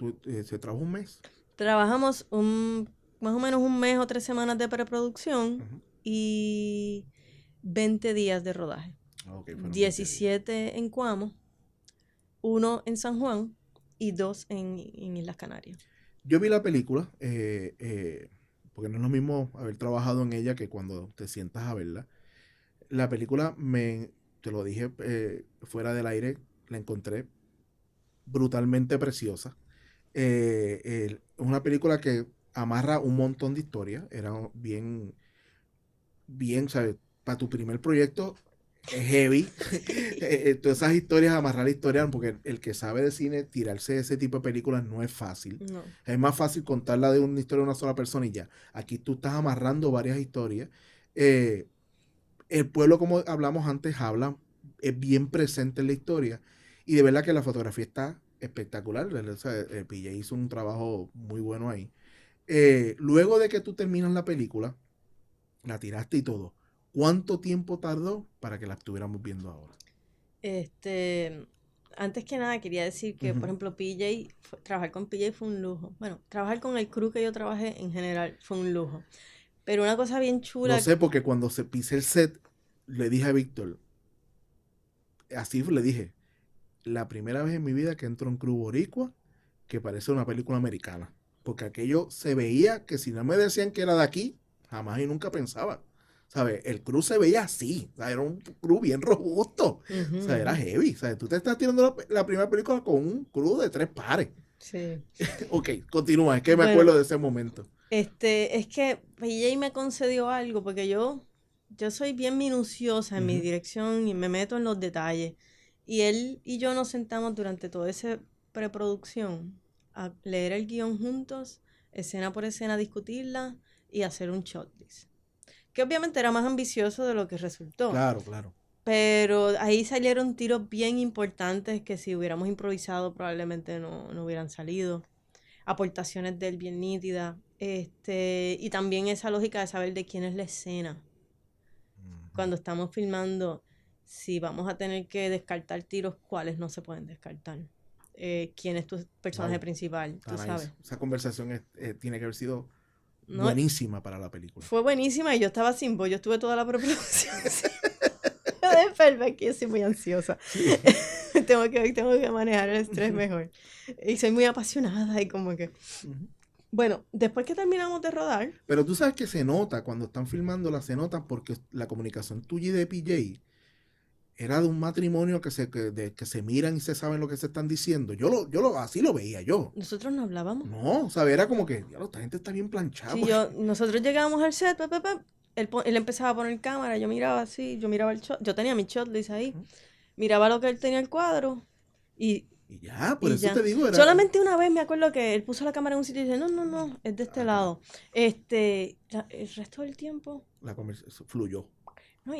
¿Se trabajó un mes? Trabajamos más o menos un mes o 3 semanas de preproducción Ujú. y 20 días de rodaje. Okay, fueron 17 en Cuamo, 1 en San Juan y 2 en Islas Canarias. Yo vi la película, porque no es lo mismo haber trabajado en ella que cuando te sientas a verla. La película, te lo dije fuera del aire, la encontré brutalmente preciosa. Es una película que amarra un montón de historias. Era bien, ¿sabes? Para tu primer proyecto es heavy. Todas esas historias, amarrar la historia, porque el que sabe de cine, tirarse ese tipo de películas no es fácil. No. Es más fácil contarla de una historia de una sola persona y ya. Aquí tú estás amarrando varias historias. El pueblo, como hablamos antes, es bien presente en la historia. Y de verdad que la fotografía está espectacular. O sea, PJ hizo un trabajo muy bueno ahí. Luego de que tú terminas la película, la tiraste y todo, ¿cuánto tiempo tardó para que la estuviéramos viendo ahora? Antes que nada quería decir que, por ejemplo, trabajar con PJ fue un lujo. Bueno, trabajar con el crew que yo trabajé en general fue un lujo. Pero una cosa bien chula... No sé, porque cuando se pise el set, le dije a Víctor, así le dije, la primera vez en mi vida que entro en un crew boricua que parece una película americana. Porque aquello se veía que si no me decían que era de aquí, jamás y nunca pensaba. ¿Sabes? El crew se veía así. O sea, era un crew bien robusto. O sea, era heavy. ¿Sabes? Tú te estás tirando la primera película con un crew de 3 pares. Sí. Ok, continúa. Es que me acuerdo de ese momento. Es que PJ me concedió algo porque yo soy bien minuciosa en mi dirección y me meto en los detalles. Y él y yo nos sentamos durante toda esa preproducción a leer el guión juntos, escena por escena, discutirla y hacer un shortlist. Que obviamente era más ambicioso de lo que resultó. Claro, claro. Pero ahí salieron tiros bien importantes que si hubiéramos improvisado probablemente no hubieran salido. Aportaciones de él bien nítidas. Y también esa lógica de saber de quién es la escena. Cuando estamos filmando, si vamos a tener que descartar tiros, ¿cuáles no se pueden descartar? ¿Quién es tu personaje principal? Tú sabes. Esa conversación tiene que haber sido buenísima para la película. Fue buenísima y yo estaba sin voz. Yo estuve toda la preproducción. De enferma, que yo soy muy ansiosa. Sí. tengo que manejar el estrés mejor. Y soy muy apasionada y como que... Bueno, después que terminamos de rodar... Pero tú sabes que se nota, cuando están filmándola, se nota porque la comunicación tuya y de PJ era de un matrimonio que se miran y se saben lo que se están diciendo. Así lo veía yo. Nosotros no hablábamos. No, o sea, era como que, esta gente está bien planchada. Sí, nosotros llegábamos al set, él empezaba a poner cámara, yo miraba así, yo miraba el shot, yo tenía mi shotlist ahí, miraba lo que él tenía el cuadro y ya, por eso te digo. Solamente una vez me acuerdo que él puso la cámara en un sitio y dice, no, es de este lado. El resto del tiempo... La conversación fluyó. No,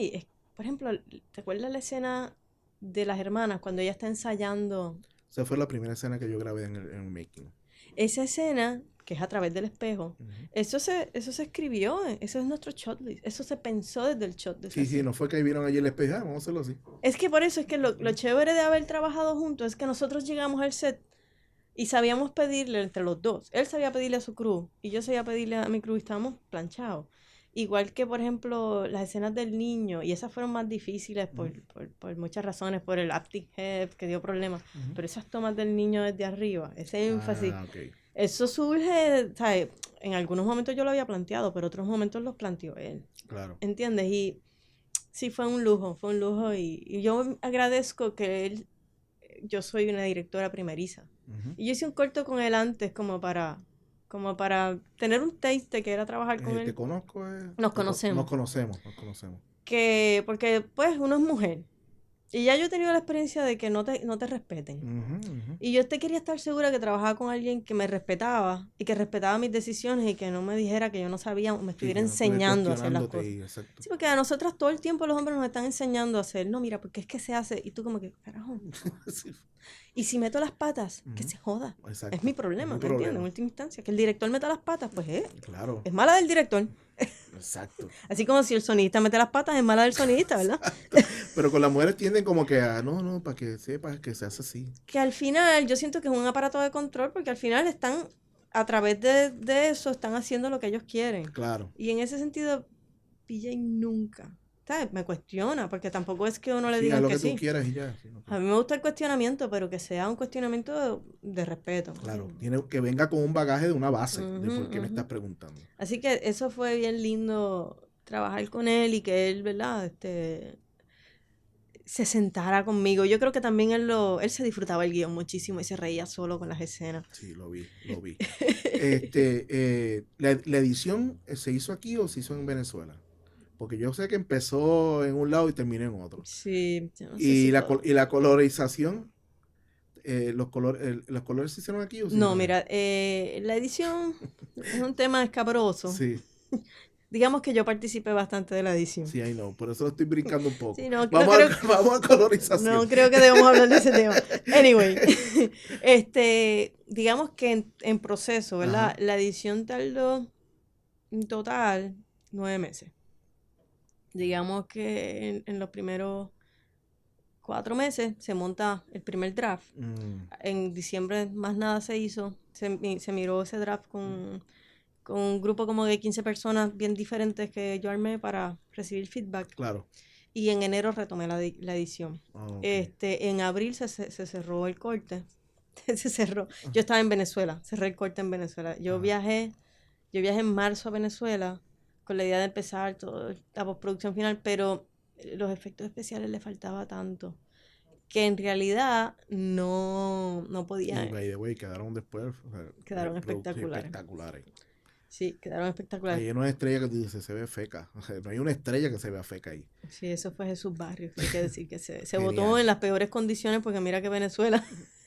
por ejemplo, ¿te acuerdas la escena de las hermanas cuando ella está ensayando? Esa fue la primera escena que yo grabé en el making. Esa escena, que es a través del espejo, eso se escribió, eso es nuestro shotlist, eso se pensó desde el shot. Sí, no fue que vieron allí el espejo, vamos a hacerlo así. Es que por eso es que lo chévere de haber trabajado juntos es que nosotros llegamos al set y sabíamos pedirle entre los dos. Él sabía pedirle a su crew y yo sabía pedirle a mi crew y estábamos planchados. Igual que, por ejemplo, las escenas del niño, y esas fueron más difíciles por muchas razones, por el acting head que dio problemas, pero esas tomas del niño desde arriba, ese énfasis, eso surge, ¿sabes? En algunos momentos yo lo había planteado, pero otros momentos los planteó él. Claro. ¿Entiendes? Y sí, fue un lujo, y yo agradezco que yo soy una directora primeriza. Y yo hice un corto con él antes como para como para tener un taste de que era trabajar con él. ¿Te conozco? Nos conocemos. Nos conocemos. Porque, pues, uno es mujer. Y ya yo he tenido la experiencia de que no te respeten. Y yo quería estar segura que trabajaba con alguien que me respetaba y que respetaba mis decisiones y que no me dijera que yo no sabía o me estuviera enseñando a hacer las cosas. Sí, porque a nosotras todo el tiempo los hombres nos están enseñando a hacer. No, mira, porque es que se hace. Y tú como que, carajo. Sí. Y si meto las patas, que se joda. Exacto. Es mi problema, ¿me entiendes? En última instancia. Que el director meta las patas, pues claro. Es mala del director. Exacto. Así como si el sonidista mete las patas, es mala del sonidista, ¿verdad? Pero con las mujeres tienden como que a, no, para que sepas que se hace así. Que al final, yo siento que es un aparato de control, porque al final están, a través de eso, están haciendo lo que ellos quieren. Claro. Y en ese sentido, PJ nunca, ¿sabes? Me cuestiona, porque tampoco es que uno le diga que sí. tú quieras y ya. A mí me gusta el cuestionamiento, pero que sea un cuestionamiento de respeto. Claro, tiene que venga con un bagaje de una base de por qué me estás preguntando. Así que eso fue bien lindo, trabajar con él y que él, ¿verdad? Se sentara conmigo. Yo creo que también él se disfrutaba el guión muchísimo y se reía solo con las escenas. Sí, lo vi. ¿La edición se hizo aquí o se hizo en Venezuela? Porque yo sé que empezó en un lado y terminó en otro. Sí. Yo no sé y la colorización, ¿los colores se hicieron aquí o se No, mira, la edición es un tema escabroso. Sí. Digamos que yo participé bastante de la edición. Sí, I know, por eso lo estoy brincando un poco. Sí, no, vamos a colorización. No creo que debamos hablar de ese tema. Anyway, digamos que en proceso, ¿verdad? Ajá. La edición tardó en total 9 meses. Digamos que en los primeros 4 meses se monta el primer draft. En diciembre más nada se hizo. Se miró ese draft con un grupo como de 15 personas bien diferentes que yo armé para recibir feedback. Claro. Y en enero retomé la edición. Okay. En abril se cerró el corte. Se cerró. Yo estaba en Venezuela, cerré el corte en Venezuela. Yo viajé en marzo a Venezuela con la idea de empezar toda la postproducción final, pero los efectos especiales le faltaba tanto que en realidad no podía. Y by the way, quedaron después. Quedaron espectaculares. Sí, quedaron espectaculares. Hay una estrella que tú dices, se ve feca. O sea, no hay una estrella que se vea feca ahí. Sí, eso fue Jesús Barrios. Hay que decir que se votó en las peores condiciones porque mira que Venezuela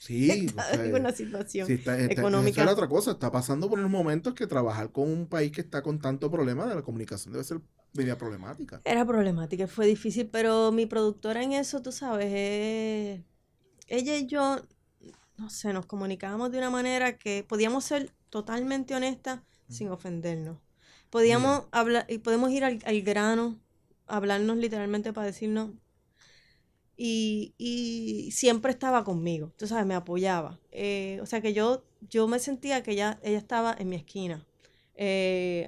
está en una situación económica. Esa era otra cosa. Está pasando por unos momentos que trabajar con un país que está con tanto problema de la comunicación debe ser media problemática. Era problemática, fue difícil, pero mi productora en eso, tú sabes, ella y yo, no sé, nos comunicábamos de una manera que podíamos ser totalmente honestas sin ofendernos. Podíamos hablar y podemos ir al grano, hablarnos literalmente para decirnos y siempre estaba conmigo, tú sabes, me apoyaba. O sea que yo me sentía que ella estaba en mi esquina.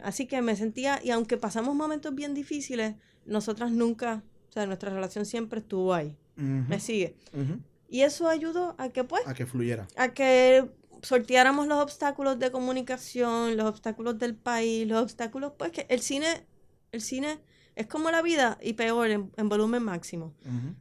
Así que me sentía, y aunque pasamos momentos bien difíciles, nosotras nunca, o sea, nuestra relación siempre estuvo ahí. ¿Me sigue? Y eso ayudó a que pues... A que fluyera. A que sorteáramos los obstáculos de comunicación, los obstáculos del país, los obstáculos, pues que el cine es como la vida y peor en volumen máximo.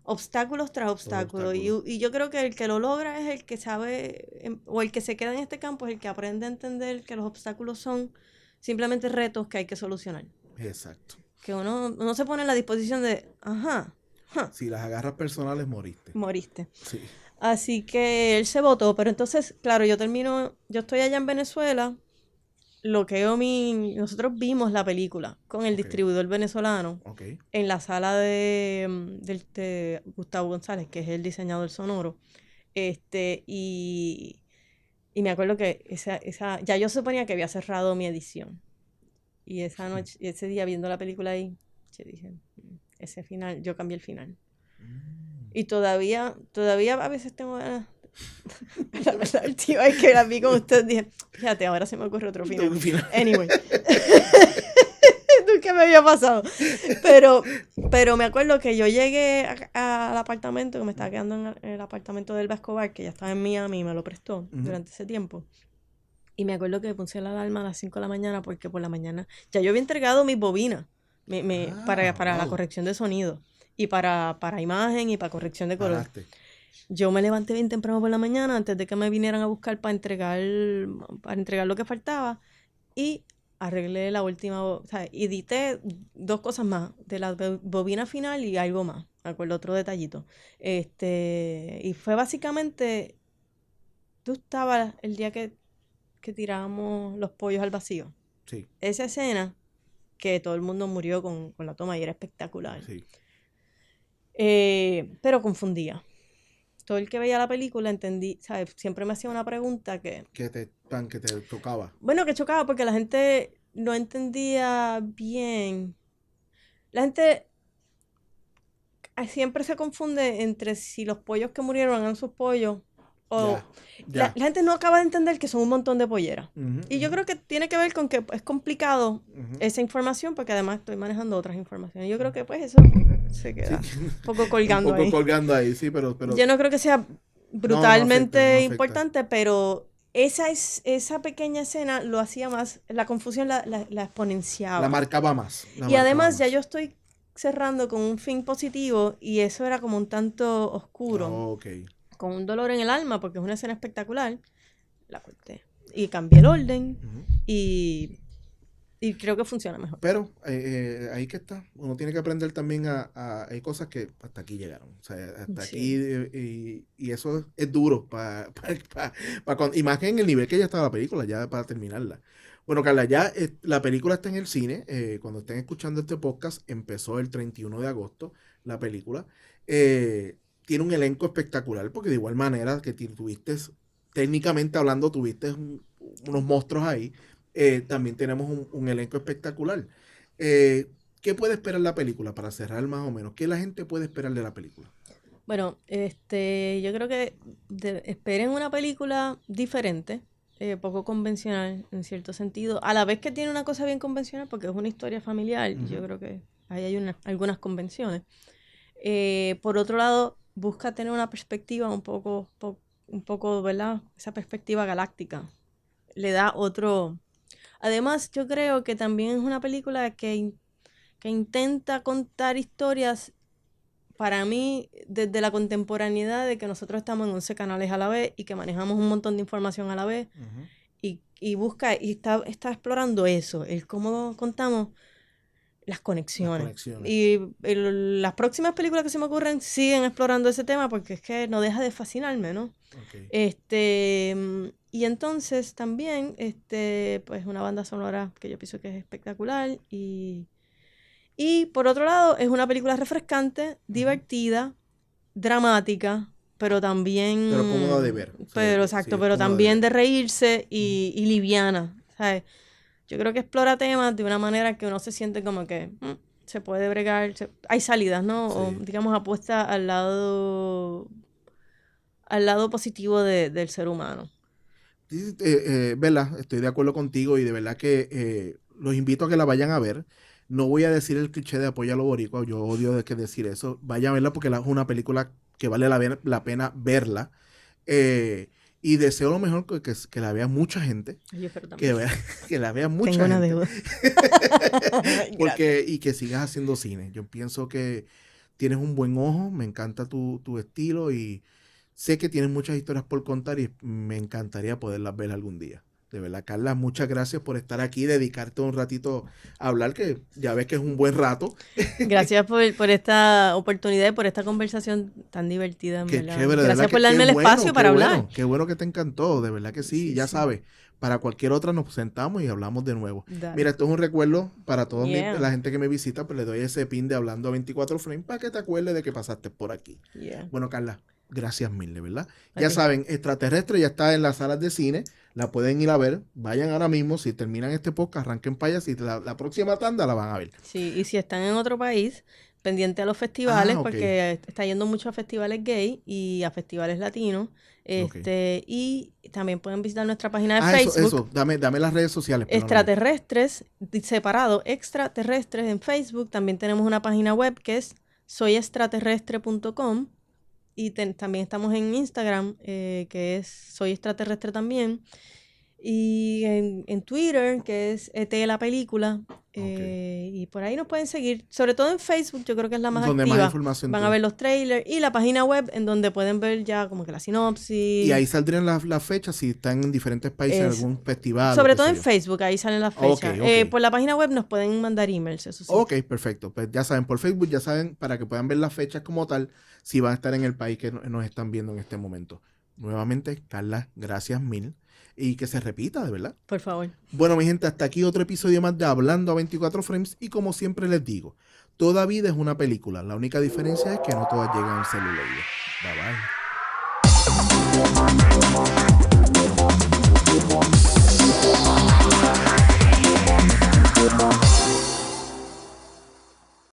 Obstáculos tras obstáculos. Y yo creo que el que lo logra es el que sabe, o el que se queda en este campo, es el que aprende a entender que los obstáculos son simplemente retos que hay que solucionar. Exacto. Que uno se pone en la disposición de, si las agarras personales, moriste. Sí. Así que él se votó, pero entonces, claro, yo estoy allá en Venezuela, nosotros vimos la película con el distribuidor venezolano en la sala de Gustavo González, que es el diseñador sonoro, y me acuerdo que ya yo suponía que había cerrado mi edición, y esa noche, ese día viendo la película ahí, yo dije, ese final, yo cambié el final. Y todavía a veces tengo ganas. La última vez que la vi con usted dije, fíjate, ahora se me ocurre otro final. Anyway. Nunca me había pasado. Pero me acuerdo que yo llegué al apartamento, que me estaba quedando en el apartamento del Elba Escobar, que ya estaba en Miami y me lo prestó durante ese tiempo. Y me acuerdo que puse la alarma a las 5 de la mañana porque por la mañana ya yo había entregado mis bobinas para la corrección de sonido. Y para imagen y para corrección de color. Yo me levanté bien temprano por la mañana antes de que me vinieran a buscar para entregar lo que faltaba y arreglé la última, o sea, edité 2 cosas más de la bobina final y algo más, me acuerdo, otro detallito. Y fue básicamente, tú estabas el día que tirábamos los pollos al vacío. Sí, Esa escena que todo el mundo murió con la toma y era espectacular. sí. Pero confundía. Todo el que veía la película entendí, ¿sabes? Siempre me hacía una pregunta Que te tocaba. bueno, que chocaba porque la gente no entendía bien. La gente siempre se confunde entre si los pollos que murieron eran sus pollos o... Ya, La ya. gente no acaba de entender que son un montón de polleras. Ujú, Y yo ujú, creo que tiene que ver con que es complicado ujú. esa información porque además estoy manejando otras informaciones. Yo creo que pues eso se Sí, queda un poco un colgando poco ahí. colgando ahí, sí, pero Yo no creo que sea no, no afecta, no brutalmente afecta. importante, pero esa pequeña escena lo hacía más, la confusión la exponenciaba. La Y marcaba además ya más. yo estoy cerrando con un fin positivo y eso era como un tanto oscuro, Ok. con un dolor en el alma porque es una escena espectacular, la corté. Y cambié el orden Ujú. y, y creo que funciona mejor. Pero ahí que está. Uno tiene que aprender también hay cosas que hasta aquí llegaron. O sea, hasta aquí. Sí. Y eso es duro. Y más que en el nivel que ya estaba la película, ya para terminarla. Bueno, Carla, ya la película está en el cine. Cuando estén escuchando este podcast, empezó el 31 de agosto la película. Tiene un elenco espectacular, porque de igual manera que tuviste, técnicamente hablando, tuviste unos monstruos ahí. También tenemos un elenco espectacular. ¿Qué puede esperar la película para cerrar más o menos? ¿Qué la gente puede esperar de la película? Bueno, yo creo que esperen una película diferente, poco convencional en cierto sentido, a la vez que tiene una cosa bien convencional porque es una historia familiar, yo Ujú. creo que ahí hay algunas convenciones. Por otro lado, busca tener una perspectiva un poco, ¿verdad? Esa perspectiva galáctica. Le da otro... Además, yo creo que también es una película que intenta contar historias para mí, desde la contemporaneidad de que nosotros estamos en 11 canales a la vez y que manejamos un montón de información a la vez Ujú. y está explorando eso, el cómo contamos las Las conexiones. conexiones. Y las próximas películas que se me ocurren siguen explorando ese tema porque es que no deja de fascinarme, ¿no? Okay. Y entonces también, pues una banda sonora que yo pienso que es espectacular y por otro lado, es una película refrescante, Ujú. divertida, dramática, pero Pero cómoda de también, ver. O sea, pero sí, exacto, es pero cómoda de también ver. de reírse Ujú. y liviana, ¿sabes? Yo creo que explora temas de una manera que uno se siente como que se puede bregar, hay salidas, ¿no? O Sí. digamos apuesta al lado positivo del ser humano. Sí, Bella, estoy de acuerdo contigo y de verdad que los invito a que la vayan a ver. No voy a decir el cliché de apoya a los boricuas, yo odio de que decir eso. Vayan a verla porque es una película que vale la pena verla. Eh, y deseo lo mejor que la vea mucha gente, Yo espero que, también. vea, que la vea Tengo mucha una gente, deuda. Gracias. y que sigas haciendo cine. Yo pienso que tienes un buen ojo, me encanta tu estilo y sé que tienes muchas historias por contar y me encantaría poderlas ver algún día. De verdad, Carla, muchas gracias por estar aquí, dedicarte un ratito a hablar, que ya ves que es un buen rato. Gracias por esta oportunidad y por esta conversación tan divertida, en Qué verdad. chévere, de verdad Gracias por que qué darme el bueno, espacio para hablar. qué bueno que te encantó, de verdad que sí, Sí, ya sí. sabes, para cualquier otra nos sentamos y hablamos de nuevo. Mira, Dale. esto es un recuerdo para toda Yeah, la gente que me visita, pues le doy ese pin de hablando a 24 frames para que te acuerdes de que pasaste por aquí. yeah. Bueno, Carla, gracias mil, de verdad. A Ya ti. saben, Extraterrestre ya está en las salas de cine, la pueden ir a ver, vayan ahora mismo, si terminan este podcast, arranquen para allá, si la próxima tanda la van a ver. Sí, y si están en otro país, pendiente a los festivales, Ah, ok, porque está yendo mucho a festivales gay y a festivales latinos. ok. Y también pueden visitar nuestra página de Ah, Facebook, dame las redes sociales, perdóname. extraterrestres, separado, extraterrestres en Facebook. También tenemos una página web que es soyextraterrestre.com. Y también estamos en Instagram, que es Soy Extraterrestre también. Y en Twitter, que es ET la película. Y por ahí nos pueden seguir, sobre todo en Facebook, yo creo que es la más Donde activa. más información Van a ver los trailers y la página web en donde pueden ver ya como que la sinopsis. Y ahí saldrían las fechas si están en diferentes países, en algún festival. Sobre todo en Facebook, ahí salen las fechas. Ok. Por la página web nos pueden mandar emails, eso sí. Ok, perfecto. Pues ya saben, por Facebook ya saben, para que puedan ver las fechas como tal, si van a estar en el país que nos están viendo en este momento. Nuevamente, Carla, gracias mil. Y que se repita, de verdad. Por favor. Bueno, mi gente, hasta aquí otro episodio más de Hablando a 24 Frames. Y como siempre les digo, toda vida es una película. La única diferencia es que no todas llegan al celular. Bye bye.